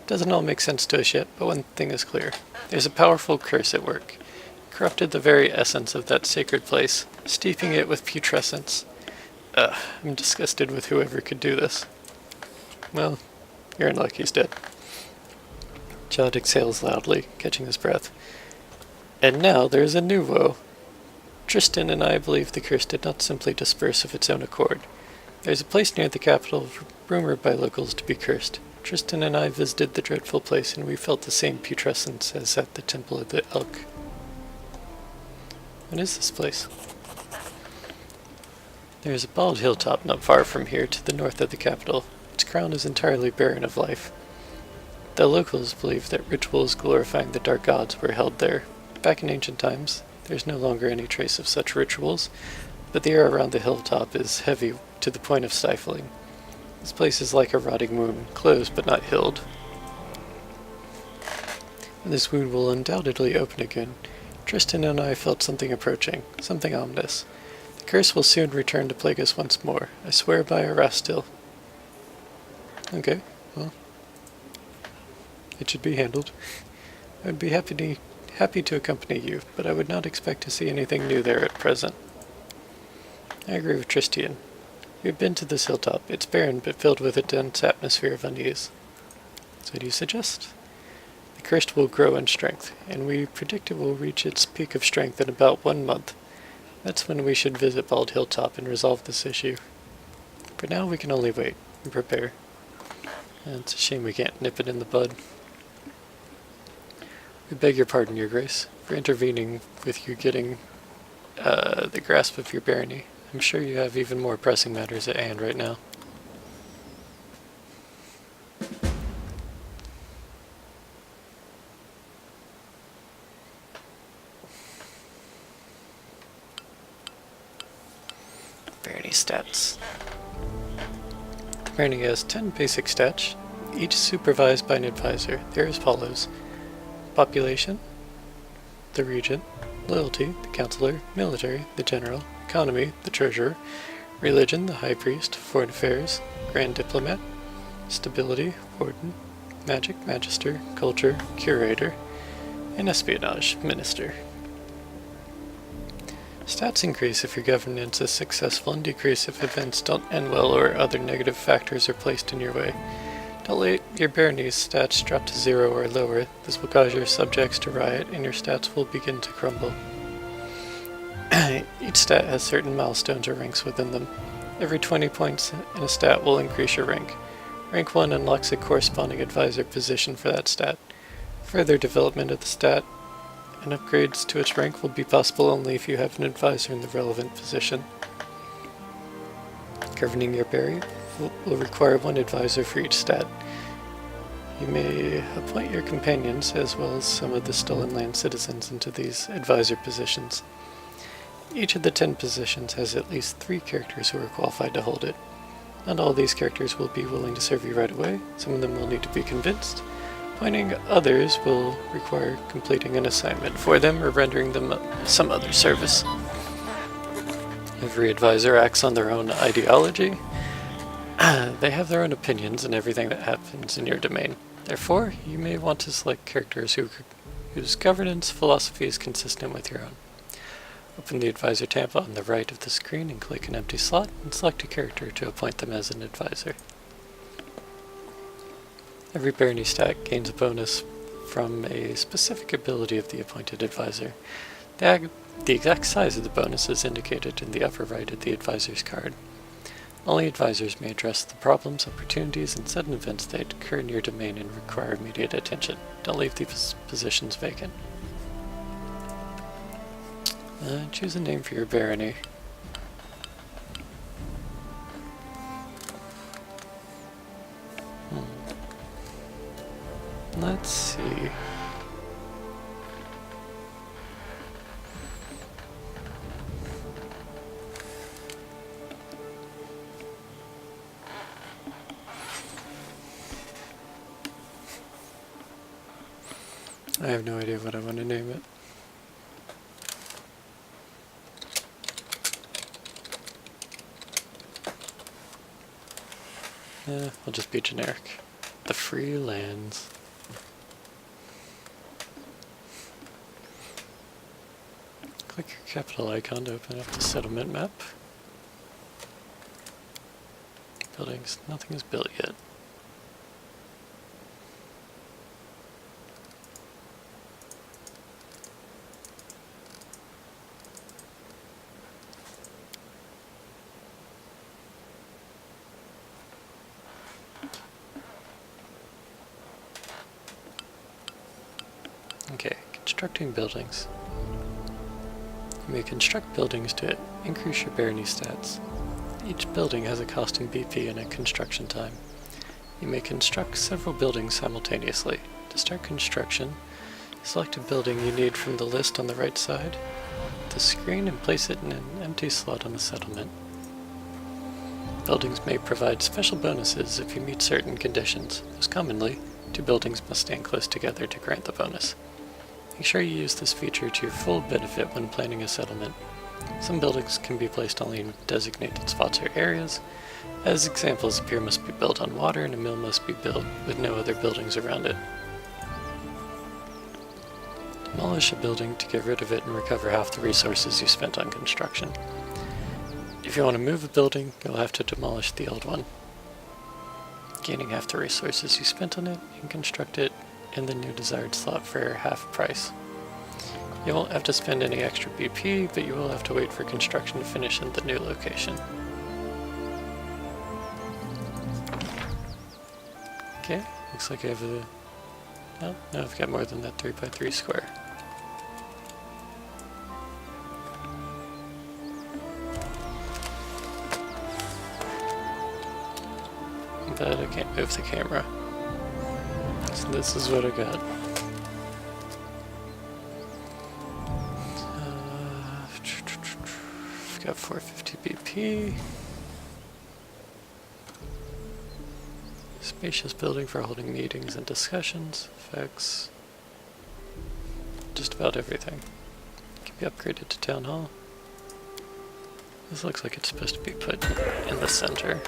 It doesn't all make sense to us yet, but one thing is clear. There's a powerful curse at work. It corrupted the very essence of that sacred place, steeping it with putrescence. I'm disgusted with whoever could do this. Well, you're in luck he's dead. Jod exhales loudly, catching his breath. And now there's a new woe. Tristan and I believe the curse did not simply disperse of its own accord. There's a place near the capital rumored by locals to be cursed. Tristan and I visited the dreadful place, and we felt the same putrescence as at the Temple of the Elk. What is this place? There is a bald hilltop not far from here to the north of the capital. Its crown is entirely barren of life. The locals believe that rituals glorifying the dark gods were held there. Back in ancient times, there's no longer any trace of such rituals, but the air around the hilltop is heavy to the point of stifling. This place is like a rotting wound, closed but not healed. And this wound will undoubtedly open again. Tristan and I felt something approaching, something ominous. The curse will soon return to plague us once more. I swear by Erastil. Okay, well, it should be handled. I would be happy to accompany you, but I would not expect to see anything new there at present. I agree with Tristan. We've been to this hilltop. It's barren, but filled with a dense atmosphere of unease. So what do you suggest? The curse will grow in strength, and we predict it will reach its peak of strength in about 1 month. That's when we should visit Bald Hilltop and resolve this issue. For now, we can only wait and prepare. And it's a shame we can't nip it in the bud. We beg your pardon, Your Grace, for intervening with you getting the grasp of your barony. I'm sure you have even more pressing matters at hand right now. Barony stats. The barony has 10 basic stats, each supervised by an advisor. They're as follows: population, the regent; loyalty, the counselor; military, the general; economy, the treasurer; religion, the high priest; foreign affairs, grand diplomat; stability, warden; magic, magister; culture, curator; and espionage, minister. Stats increase if your governance is successful and decrease if events don't end well or other negative factors are placed in your way. Don't let your barony's stats drop to 0 or lower. This will cause your subjects to riot and your stats will begin to crumble. Each stat has certain milestones or ranks within them. Every 20 points in a stat will increase your rank. Rank 1 unlocks a corresponding advisor position for that stat. Further development of the stat and upgrades to its rank will be possible only if you have an advisor in the relevant position. Governing your barony will require 1 advisor for each stat. You may appoint your companions as well as some of the Stolen Land citizens into these advisor positions. Each of the 10 positions has at least 3 characters who are qualified to hold it. Not all these characters will be willing to serve you right away. Some of them will need to be convinced. Appointing others will require completing an assignment for them or rendering them some other service. Every advisor acts on their own ideology. They have their own opinions in everything that happens in your domain. Therefore, you may want to select characters whose governance philosophy is consistent with your own. Open the advisor tab on the right of the screen and click an empty slot and select a character to appoint them as an advisor. Every barony stat gains a bonus from a specific ability of the appointed advisor. The exact size of the bonus is indicated in the upper right of the advisor's card. Only advisors may address the problems, opportunities, and sudden events that occur in your domain and require immediate attention. Don't leave these positions vacant. Choose a name for your barony. Let's see. I have no idea what I want to name it. I'll just be generic. The Free Lands. Click your capital icon to open up the settlement map. Buildings, nothing is built yet. Okay, constructing buildings. You may construct buildings to increase your barony stats. Each building has a cost in BP and a construction time. You may construct several buildings simultaneously. To start construction, select a building you need from the list on the right side, the screen, and place it in an empty slot on the settlement. Buildings may provide special bonuses if you meet certain conditions. Most commonly, two buildings must stand close together to grant the bonus. Make sure you use this feature to your full benefit when planning a settlement. Some buildings can be placed only in designated spots or areas. As examples, a pier must be built on water and a mill must be built with no other buildings around it. Demolish a building to get rid of it and recover half the resources you spent on construction. If you want to move a building, you'll have to demolish the old one, gaining half the resources you spent on it, and construct it in the new desired slot for half price. You won't have to spend any extra BP, but you will have to wait for construction to finish in the new location. Okay, looks like I have a... No, I've got more than that 3x3 square. But I can't move the camera. So this is what I got. I've got 450 BP. Spacious building for holding meetings and discussions. Effects. Just about everything. Can be upgraded to town hall. This looks like it's supposed to be put in the center.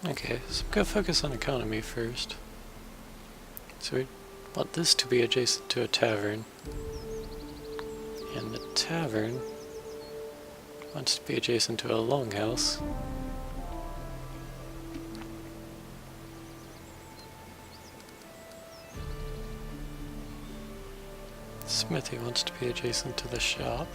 Okay, so I'm going to focus on economy first. So we want this to be adjacent to a tavern. And the tavern wants to be adjacent to a longhouse. Smithy wants to be adjacent to the shop.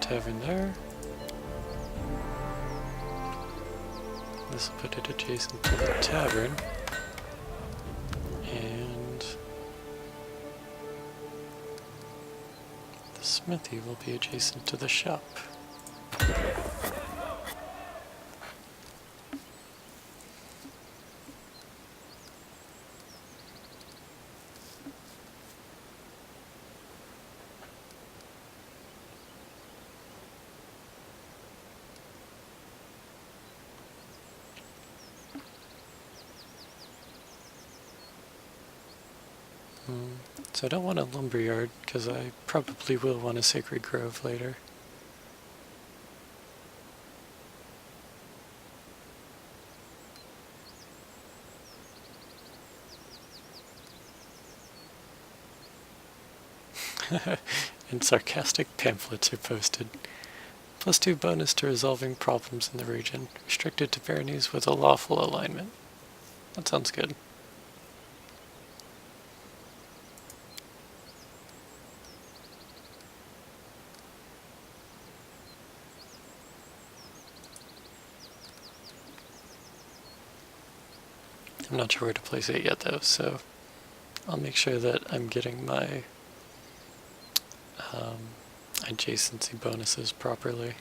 Tavern there. This will put it adjacent to the tavern. And the smithy will be adjacent to the shop. So I don't want a lumberyard, because I probably will want a sacred grove later. And sarcastic pamphlets are posted. +2 bonus to resolving problems in the region. Restricted to baronies with a lawful alignment. That sounds good. I'm not sure where to place it yet though, so I'll make sure that I'm getting my adjacency bonuses properly.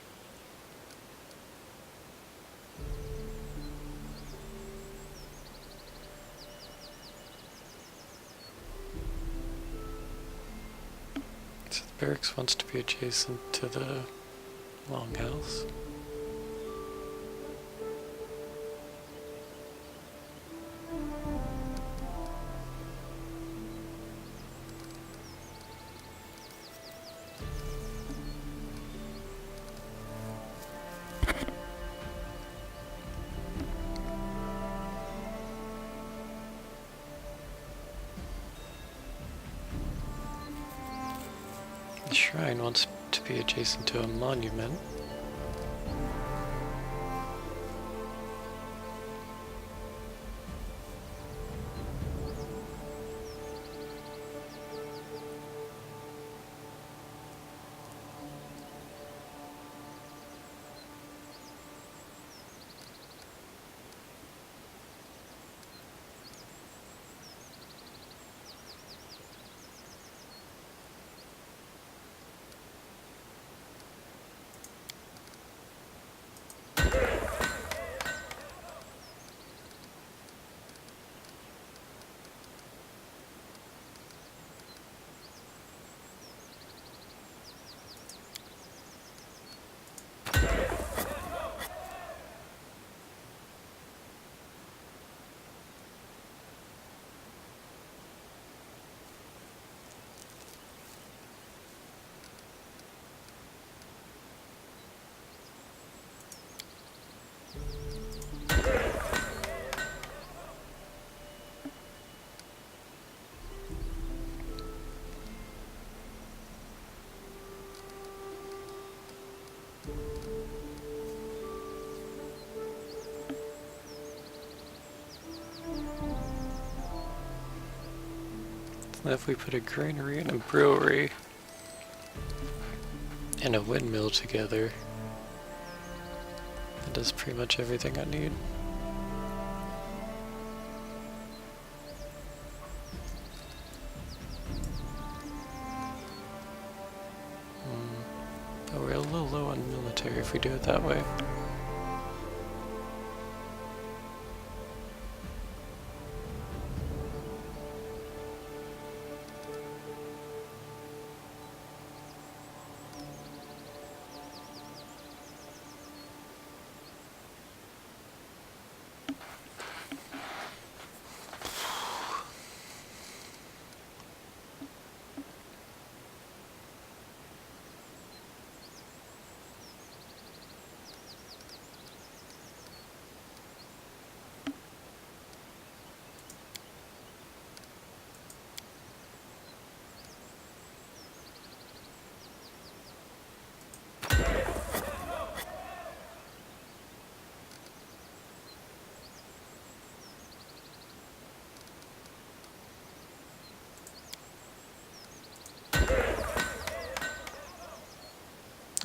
So the barracks wants to be adjacent to the longhouse. The shrine wants to be adjacent to a monument. So if we put a granary and a brewery and a windmill together, that does pretty much everything I need. But we're a little low on military if we do it that way.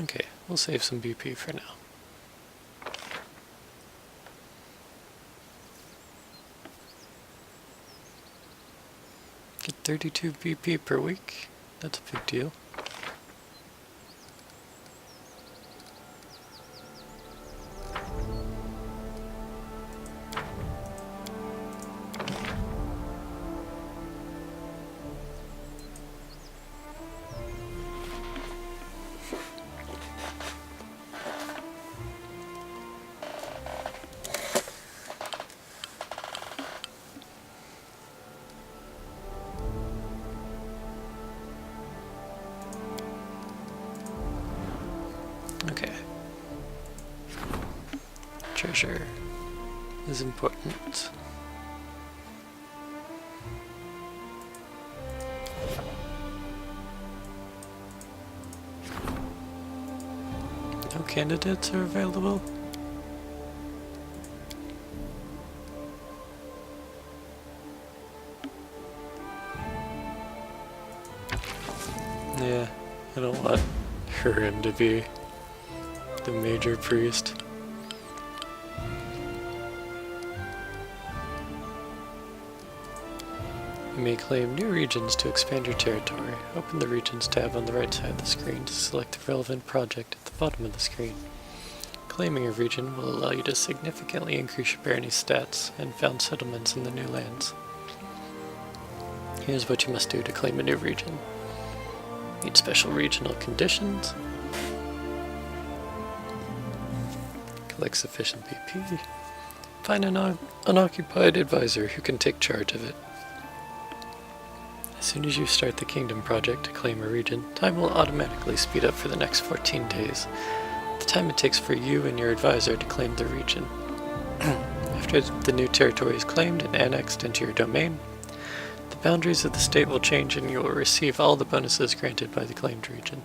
Okay, we'll save some BP for now. Get 32 BP per week. That's a big deal. Okay. Treasure is important. No candidates are available? Yeah, I don't want him to be the major priest. You may claim new regions to expand your territory. Open the Regions tab on the right side of the screen to select the relevant project at the bottom of the screen. Claiming a region will allow you to significantly increase your barony stats and found settlements in the new lands. Here's what you must do to claim a new region. Meet special regional conditions. Collect sufficient BP. Find an unoccupied advisor who can take charge of it. As soon as you start the Kingdom project to claim a region, time will automatically speed up for the next 14 days. The time it takes for you and your advisor to claim the region. After the new territory is claimed and annexed into your domain, the boundaries of the state will change and you will receive all the bonuses granted by the claimed region.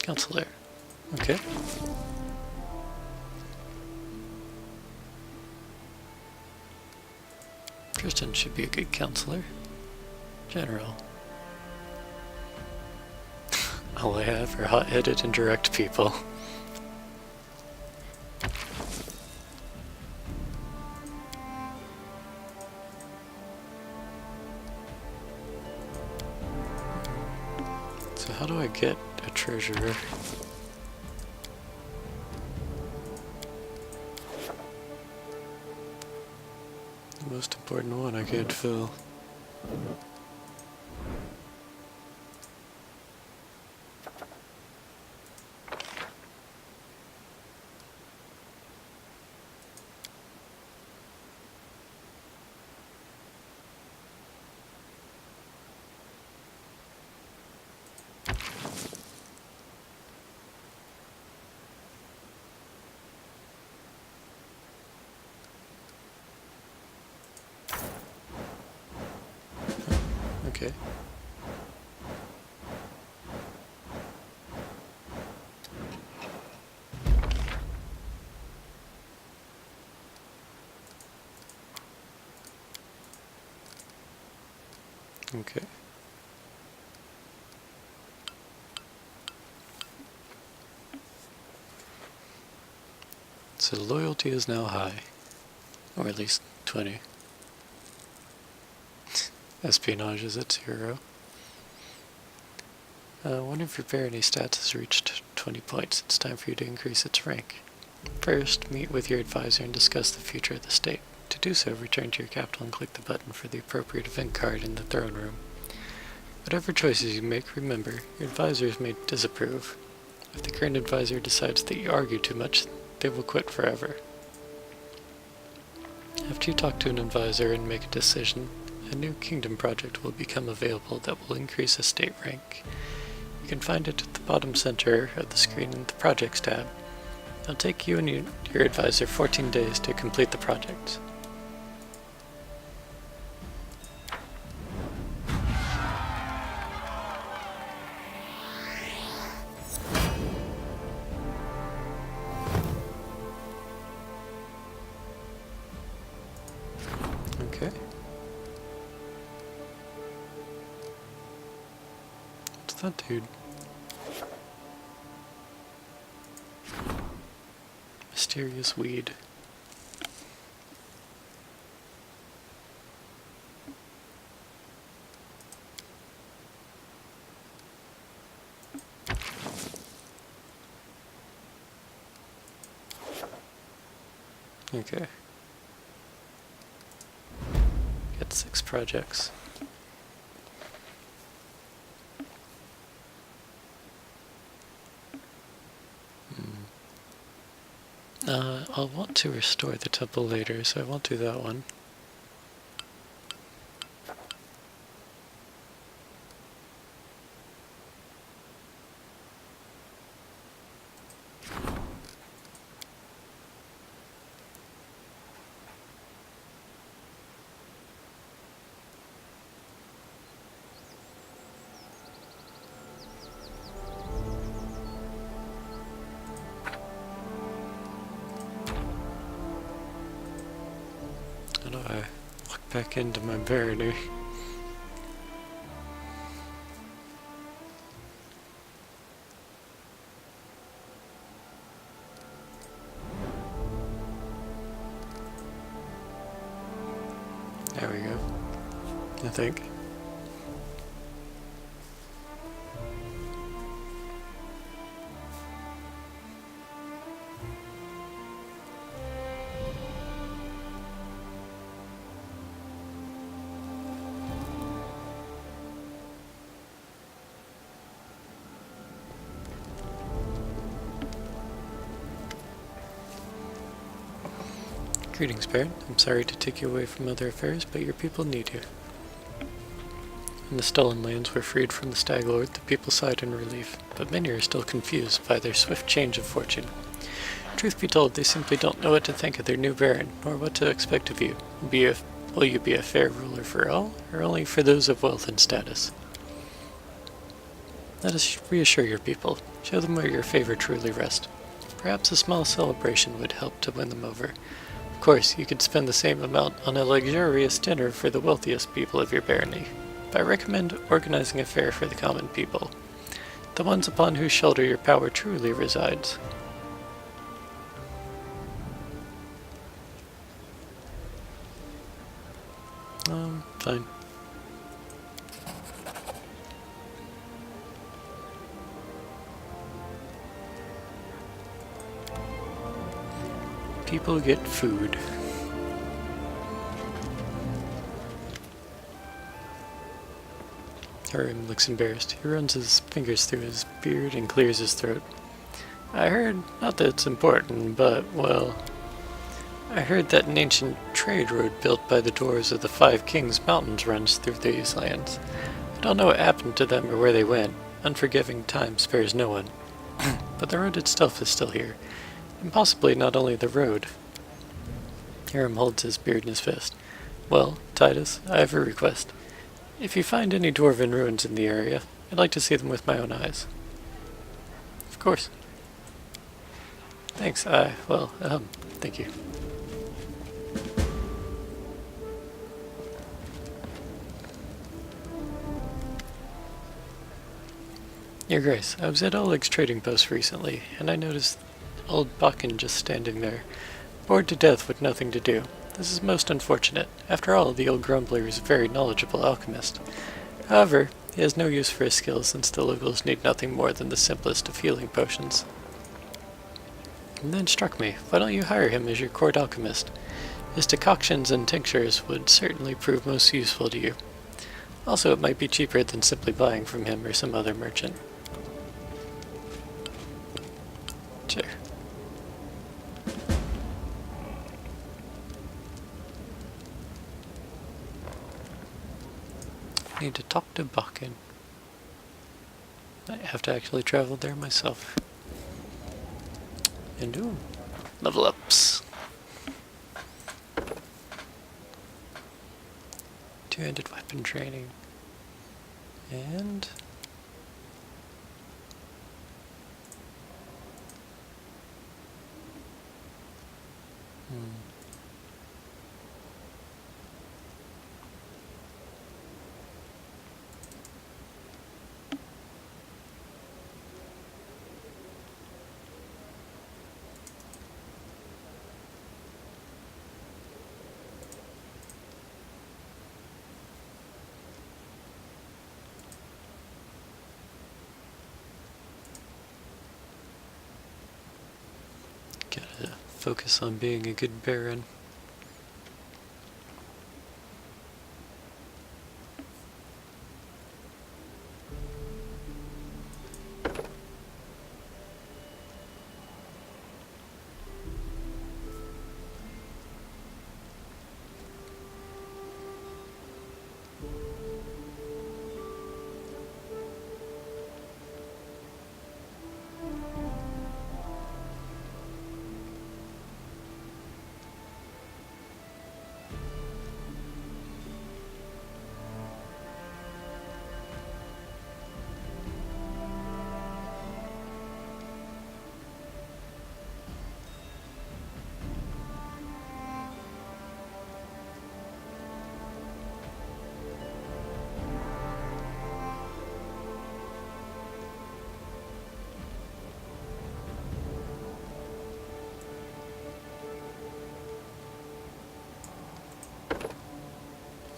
Counselor. Okay. Tristan should be a good counselor. General. All I have are hot-headed and direct people. So how do I get a treasurer? The most important one I could fill. Okay. Okay. So loyalty is now high, or at least 20. Espionage is at 0. One of your barony stats has reached 20 points. It's time for you to increase its rank. First, meet with your advisor and discuss the future of the state. To do so, return to your capital and click the button for the appropriate event card in the throne room. Whatever choices you make, remember, your advisors may disapprove. If the current advisor decides that you argue too much, they will quit forever. After you talk to an advisor and make a decision, a new kingdom project will become available that will increase a state rank. You can find it at the bottom center of the screen in the Projects tab. It'll take you and your advisor 14 days to complete the project. Okay. What's that dude? Mysterious weed. Okay. Get 6 projects. I'll want to restore the temple later, so I won't do that one. How do I walk back into my barony? There we go, I think. Greetings, Baron. I'm sorry to take you away from other affairs, but your people need you. When the stolen lands were freed from the Stag Lord, the people sighed in relief, but many are still confused by their swift change of fortune. Truth be told, they simply don't know what to think of their new Baron, nor what to expect of you. Will you be a fair ruler for all, or only for those of wealth and status? Let us reassure your people. Show them where your favor truly rests. Perhaps a small celebration would help to win them over. Of course, you could spend the same amount on a luxurious dinner for the wealthiest people of your barony. But I recommend organizing a fair for the common people, the ones upon whose shoulder your power truly resides. Fine. People get food. Harim looks embarrassed. He runs his fingers through his beard and clears his throat. I heard, not that it's important, but, well, I heard that an ancient trade road built by the doors of the Five Kings Mountains runs through these lands. I don't know what happened to them or where they went. Unforgiving time spares no one. But the road itself is still here. And possibly not only the road. Harim holds his beard in his fist. Well, Titus, I have a request. If you find any dwarven ruins in the area, I'd like to see them with my own eyes. Of course. Thanks, thank you. Your Grace, I was at Oleg's trading post recently, and I noticed old Bakken just standing there, bored to death with nothing to do. This is most unfortunate. After all, the old grumbler is a very knowledgeable alchemist. However, he has no use for his skills since the locals need nothing more than the simplest of healing potions. And then struck me, why don't you hire him as your court alchemist? His decoctions and tinctures would certainly prove most useful to you. Also, it might be cheaper than simply buying from him or some other merchant. Sure. Need to talk to Bakken. I have to actually travel there myself. And ooh, level ups. Two-handed weapon training. And gotta focus on being a good Baron.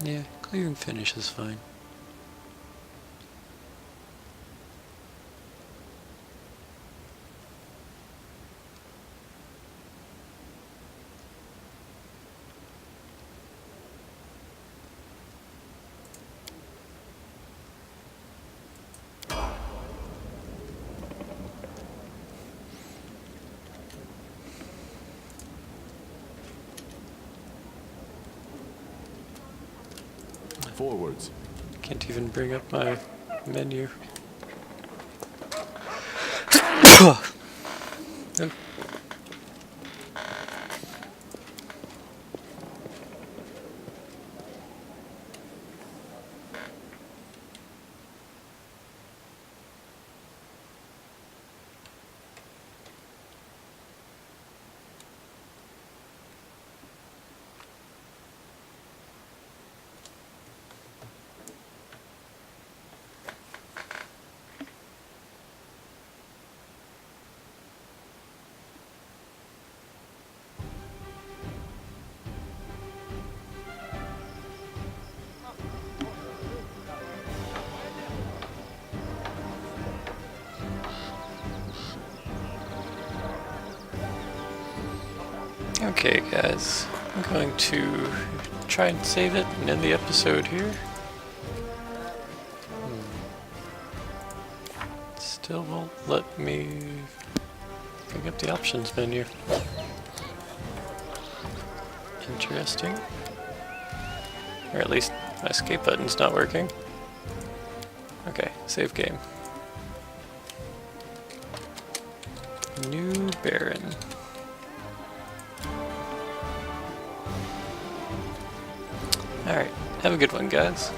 Yeah, clear and finish is fine. Forwards. Can't even bring up my menu. Oh. Okay, guys, I'm going to try and save it and end the episode here. Still won't let me bring up the options menu. Interesting. Or at least my escape button's not working. Okay, save game. New Baron. Alright, have a good one, guys.